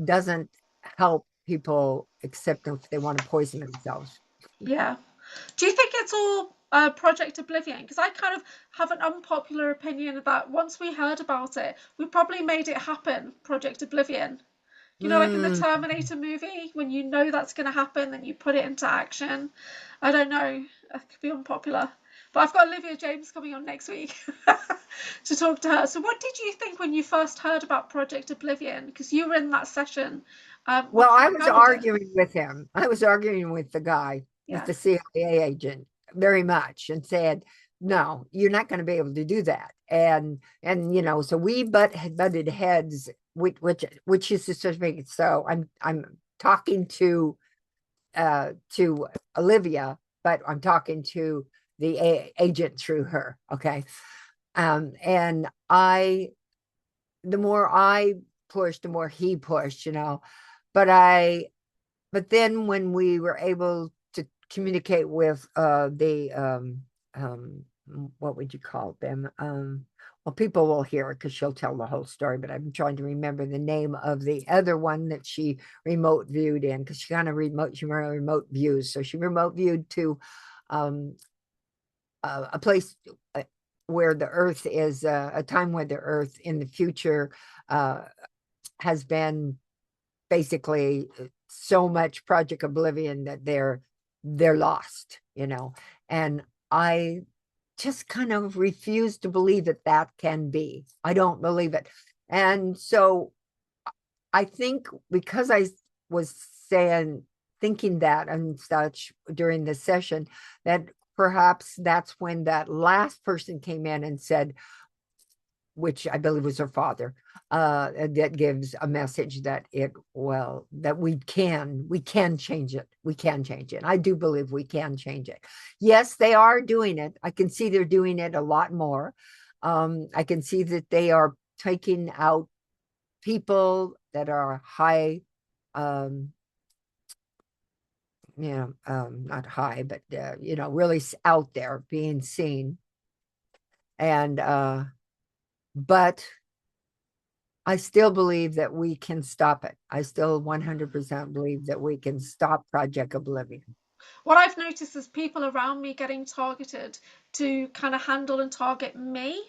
doesn't help people except if they want to poison themselves. Yeah. Do you think it's all Project Oblivion? Because I kind of have an unpopular opinion that once we heard about it, we probably made it happen, Project Oblivion. You know, like in the Mm. Terminator movie, when you know that's going to happen, then you put it into action. I don't know. It could be unpopular. But I've got Olivia James coming on next week to talk to her. So, what did you think when you first heard about Project Oblivion? Because you were in that session. Well, I was How was it? arguing with him. I was arguing with the guy, with Yeah, the CIA agent, very much, and said, "No, you're not going to be able to do that." And so we butted heads, which is just make it so. I'm talking to Olivia, but I'm talking to the agent through her. Okay, and the more I pushed, the more he pushed, but but then when we were able to communicate with um what would you call them? Well, people will hear it because she'll tell the whole story, but I'm trying to remember the name of the other one that she remote viewed in, because she remote views. So she remote viewed to um a place where the earth is a time where the earth in the future uh has been basically so much Project Oblivion that they're lost, and I just kind of refuse to believe that that can be. I don't believe it. And so I think because I was thinking that and such during the session, that perhaps that's when that last person came in and said, which I believe was her father, that gives a message that that we can change it. We can change it. I do believe we can change it. Yes, they are doing it. I can see they're doing it a lot more. I can see that they are taking out people that are high, um, not high, but really out there being seen. And but I still believe that we can stop it. I still 100% believe that we can stop Project Oblivion. what I've noticed is people around me getting targeted to kind of handle and target me.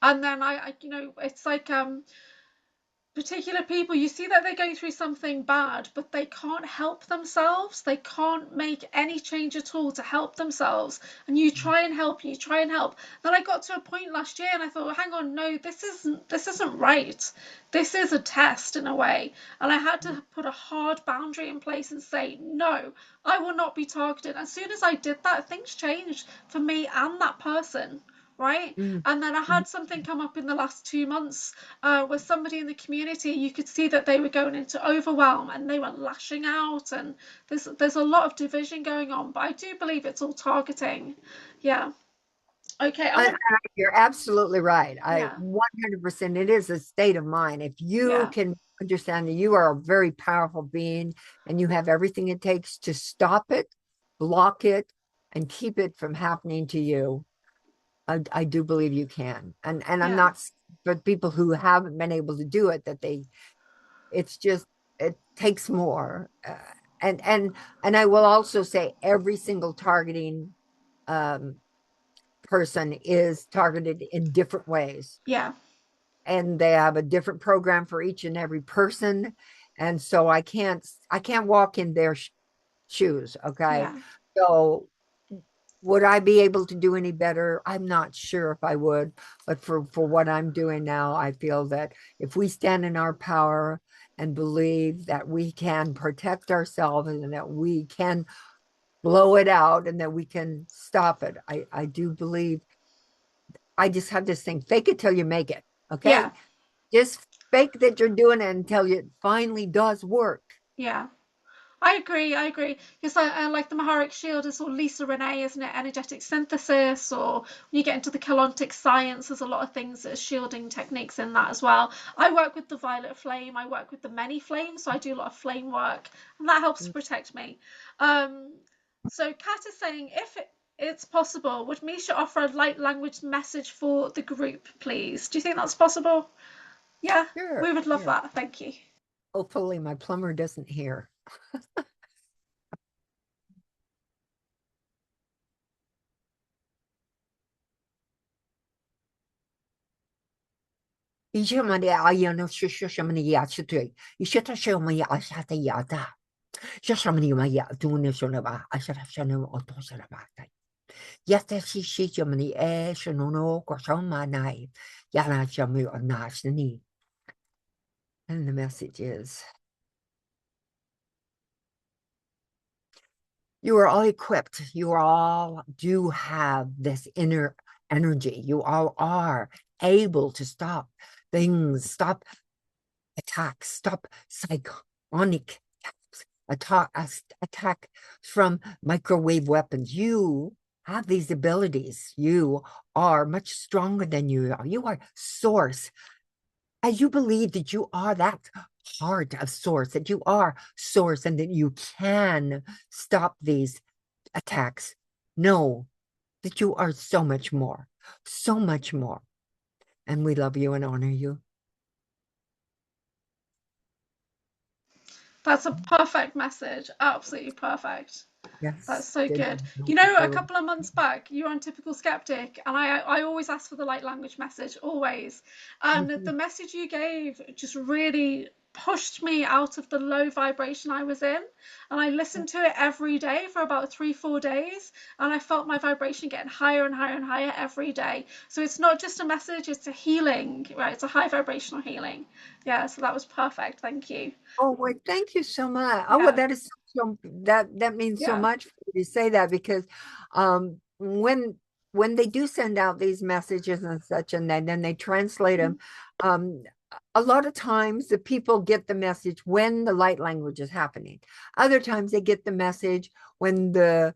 And then it's like particular people, you see that they're going through something bad, but they can't help themselves. They can't make any change at all to help themselves. And you try and help, you try and help. Then I got to a point last year and I thought, well, hang on, no, this isn't right. This is a test in a way. And I had to put a hard boundary in place and say, no, I will not be targeted. As soon as I did that, things changed for me and that person, right? Mm. And then I had something come up in the last 2 months with somebody in the community. You could see that they were going into overwhelm and they were lashing out, and there's a lot of division going on. But I do believe it's all targeting. Yeah. Okay. You're absolutely right. I Yeah. 100%. It is a state of mind. If you Yeah. can understand that you are a very powerful being and you have everything it takes to stop it, block it, and keep it from happening to you, I do believe you can. And I'm Yeah. not, for people who haven't been able to do it, that it's just, it takes more. And I will also say every single targeting um, person is targeted in different ways. Yeah. And they have a different program for each and every person. And so I can't walk in their shoes. Okay. Yeah. So would I be able to do any better? I'm not sure if I would, but for what I'm doing now, I feel that if we stand in our power and believe that we can protect ourselves and that we can blow it out and that we can stop it, I do believe. I just have this thing, fake it till you make it. Okay. Yeah. Just fake that you're doing it until it finally does work. Yeah. I agree. I agree. Because I like the Maharic Shield is all Lisa Renee, isn't it? Energetic synthesis, or when you get into the Kelontic science, there's a lot of things that are shielding techniques in that as well. I work with the violet flame. I work with the many flames, so I do a lot of flame work, and that helps to protect me. Um, so Kat is saying, if it's possible, would Miesha offer a light language message for the group, please? Do you think that's possible? Yeah, Sure. we would love Sure. that. Thank you. Hopefully my plumber doesn't hear.以前我们的阿姨呢是说什么的牙齿对，以前他说我们牙下的牙的，说什么的嘛牙都呢说了吧，啊说他说呢我都说了吧的，牙的是什么的哎说呢过上嘛奈，牙那什么有那是你。And the message is, you are all equipped. You all do have this inner energy. You all are able to stop things, stop attacks, stop psychonic attack from microwave weapons. You have these abilities. You are much stronger than you are. You are source. As you believe that you are that heart of source, that you are source, and that you can stop these attacks, know that you are so much more, so much more. And we love you and honor you. That's a perfect message. Absolutely perfect. That's Yes. so good. You know, a couple of months back, you were on Typical Skeptic, and I always ask for the light language message, always. And the message you gave just really pushed me out of the low vibration I was in. And I listened to it every day for about 3-4 days, and I felt my vibration getting higher and higher and higher every day. So it's not just a message, it's a healing, right? It's a high vibrational healing. Yeah, so that was perfect. Thank you. Oh, well, thank you so much. Oh, well, Yeah, that is that means so yeah. much for you to say that, because when they do send out these messages and such, and then they translate them, um a lot of times the people get the message when the light language is happening. Other times they get the message when the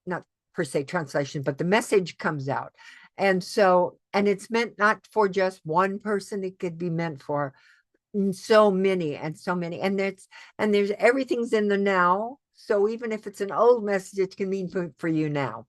not per se translation, but the message comes out. And so, and it's meant not for just one person, it could be meant for so many and so many, and there's everything's in the now. So even if it's an old message, it can mean for you now.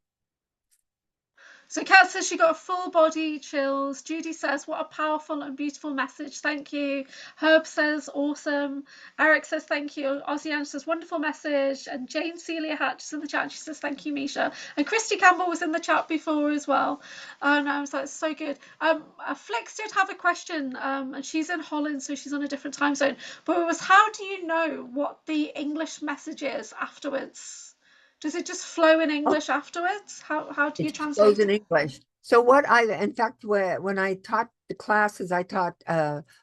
So Kat says she got full body chills. Judy says, what a powerful and beautiful message. Thank you. Herb says, awesome. Eric says, thank you. Oziane says, wonderful message. And Jane Celia Hatch is in the chat. She says, thank you, Miesha. And Christy Campbell was in the chat before as well. And I was like, so good. Flix did have a question, and she's in Holland, so she's on a different time zone. But it was, how do you know what the English message is afterwards? Does it just flow in Oh, English afterwards? How do you it just flows translate in it? English. So in fact, when I taught the classes, I taught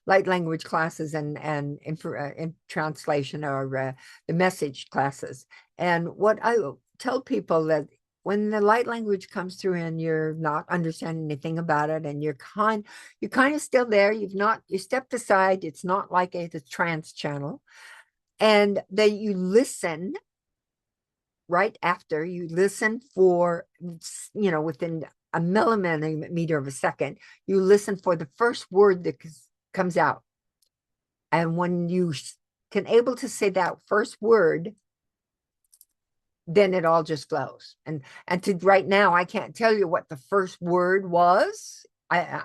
light language classes and in translation, or the message classes. And what I tell people, that when the light language comes through and you're not understanding anything about it, and you're kind of still there, you stepped aside, it's not like a trance channel, and that you listen. Right after you listen for, within a millimeter of a second, you listen for the first word that comes out. And when you can able to say that first word, then it all just flows. And to right now, I can't tell you what the first word was.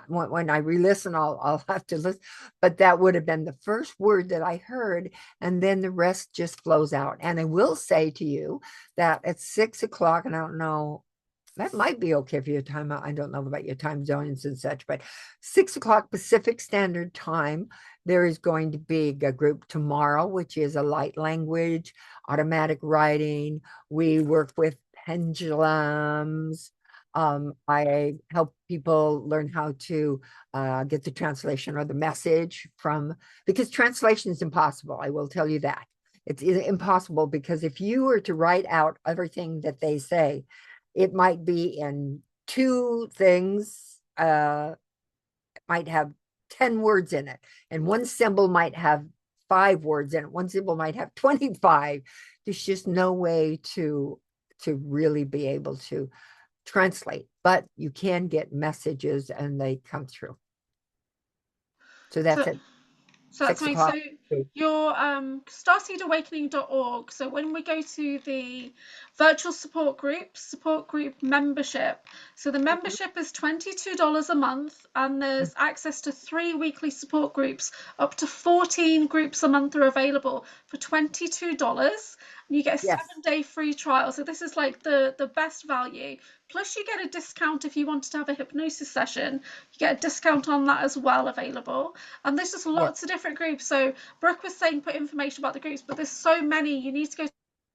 When I re-listen, I'll have to listen, but that would have been the first word that I heard, and then the rest just flows out. And I will say to you that at 6 o'clock, and I don't know, that might be okay for your time. I don't know about your time zones and such, but 6 o'clock Pacific Standard Time, there is going to be a group tomorrow, which is a light language, automatic writing. We work with pendulums. I help people learn how to get the translation or the message from, because translation is impossible. I will tell you that. It's impossible because if you were to write out everything that they say, it might be in two things, might have 10 words in it, and one symbol might have 5 words in it. One symbol might have 25. There's just no way to really be able to translate, but you can get messages and they come through. So that's So at So that's six amazing. So o'clock. your starseedawakening.org. So when we go to the virtual support group membership, so the membership is $22 a month, and there's access to 3 weekly support groups. Up to 14 groups a month are available for $22. And you get a Yes. 7-day free trial. So this is like the best value. Plus you get a discount if you wanted to have a hypnosis session. You get a discount on that as well available. And there's just Yes. lots of different groups. So Brooke was saying put information about the groups, but there's so many. You need to go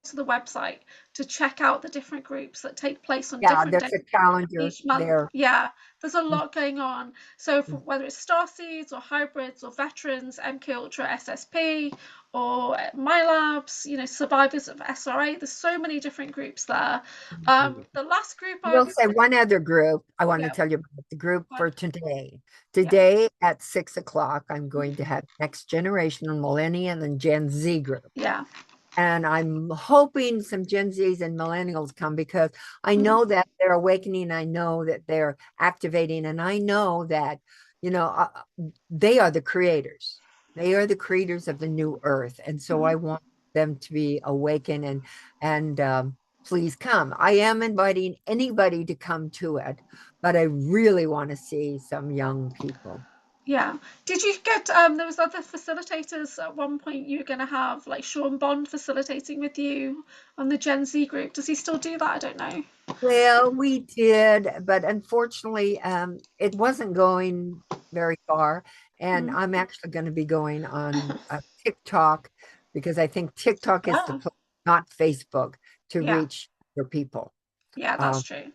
to the website to check out the different groups that take place on Yeah, different days there's a calendar each month. there. Yeah, there's a lot going on. So for, whether it's starseeds or hybrids or veterans, MK Ultra, SSP, or Milabs, survivors of SRA, there's so many different groups there. The last group I We'll say one other group. I want to yeah, tell you about the group fine. for today. Yeah, Today at 6 o'clock, I'm going to have Next Generation, Millennium, and Gen Z group. yeah. And I'm hoping some Gen Zs and millennials come because I know that they're awakening. I know that they're activating. And I know that, they are the creators. They are the creators of the new earth. And so I want them to be awakened and please come. I am inviting anybody to come to it, but I really want to see some young people. Yeah. Did you get there was other facilitators at one point you were going to have, like Sean Bond facilitating with you on the Gen Z group? Does he still do that? I don't know. Well, we did, but unfortunately, it wasn't going very far. And Mm. I'm actually going to be going on TikTok because I think TikTok is the Yeah. place, not Facebook, to Yeah. reach your people. Yeah, that's Um, true.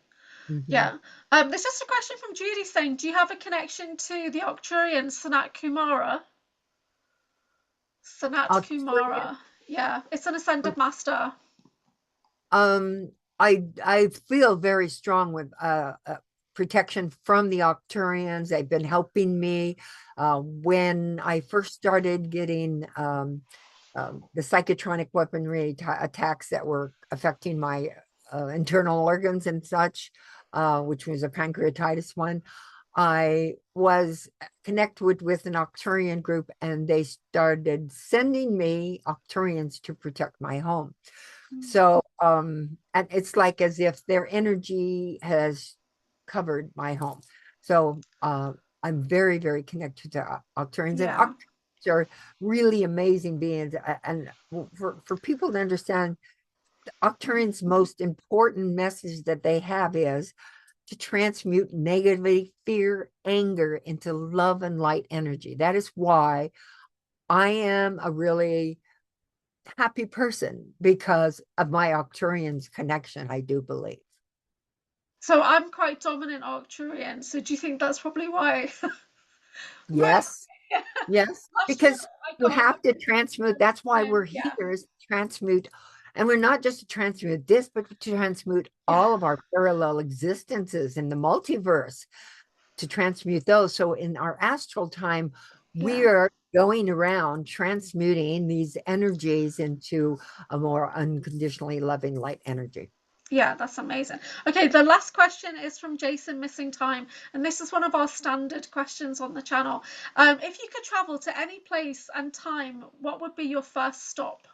mhm. Yeah. There's just a question from Judy saying, do you have a connection to the Arcturian Sanat Kumara? Sanat Australia, Kumara. Yeah, it's an ascended master. um, I feel very strong with protection from the Octurians. They've been helping me. When I first started getting the psychotronic weaponry attacks that were affecting my internal organs and such, which was a pancreatitis one, I was connected with an Octurian group, and they started sending me Octurians to protect my home. So, and it's like as if their energy has covered my home. So, I'm very, very connected to Octurians, and Yeah. Octurians are really amazing beings. And for people to understand, Octurians' most important message that they have is to transmute negativity, fear, anger into love and light energy. That is why I am a really happy person because of my Arcturians connection, I do believe. So I'm quite dominant Arcturian. So do you think that's probably why? Right. Yes, yes, Last year because I you got have to transmute. That's why we're yeah, here is to transmute. And we're not just to transmute this, but to transmute yeah, all of our parallel existences in the multiverse, to transmute those. So in our astral time, we yeah. are going around transmuting these energies into a more unconditionally loving light energy. Yeah, that's amazing. Okay, the last question is from Jason Missing Time, and this is one of our standard questions on the channel. If you could travel to any place and time, what would be your first stop?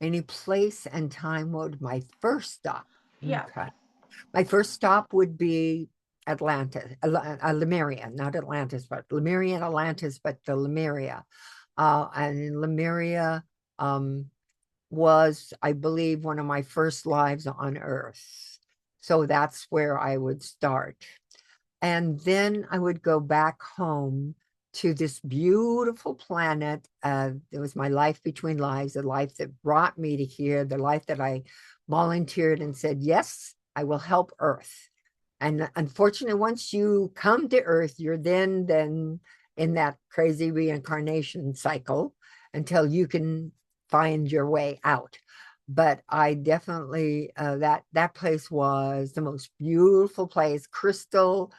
Any place and time would my first stop. Yeah. Okay. My first stop would be Atlantis, Lemuria, not Atlantis, but Lemuria and Atlantis, but the Lemuria. And in Lemuria was, I believe, one of my first lives on Earth. So that's where I would start. And then I would go back home to this beautiful planet. It was my life between lives, the life that brought me to here, the life that I volunteered and said, yes, I will help Earth. And unfortunately, once you come to Earth, you're then in that crazy reincarnation cycle until you can find your way out. But I definitely that place was the most beautiful place, crystal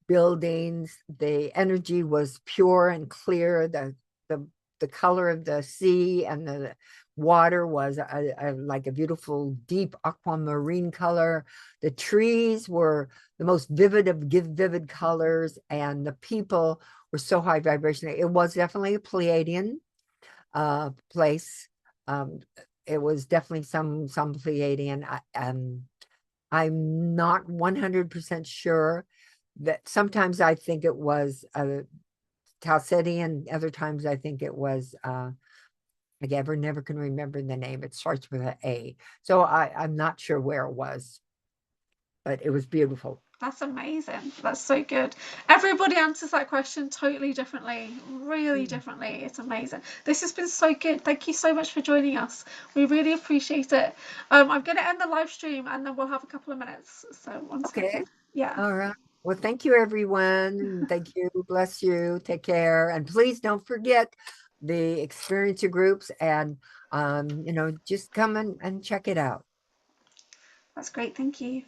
buildings. The energy was pure and clear. The color of the sea and the water was like a beautiful deep aquamarine color. The trees were the most vivid of vivid colors, and the people were so high vibration. It was definitely a Pleiadian place. Um, it was definitely some Pleiadian. I'm not 100% sure. That sometimes I think it was Chalcedian, other times I think it was I never can remember the name. It starts with an A. So I'm not sure where it was, but it was beautiful. That's amazing. That's so good. Everybody answers that question totally differently, really differently. It's amazing. This has been so good. Thank you so much for joining us. We really appreciate it. I'm going to end the live stream and then we'll have a couple of minutes. So one Okay. second. Yeah. All right. Well, thank you, everyone. Thank you. Bless you. Take care. And please don't forget the experiencer groups and, just come and check it out. That's great. Thank you.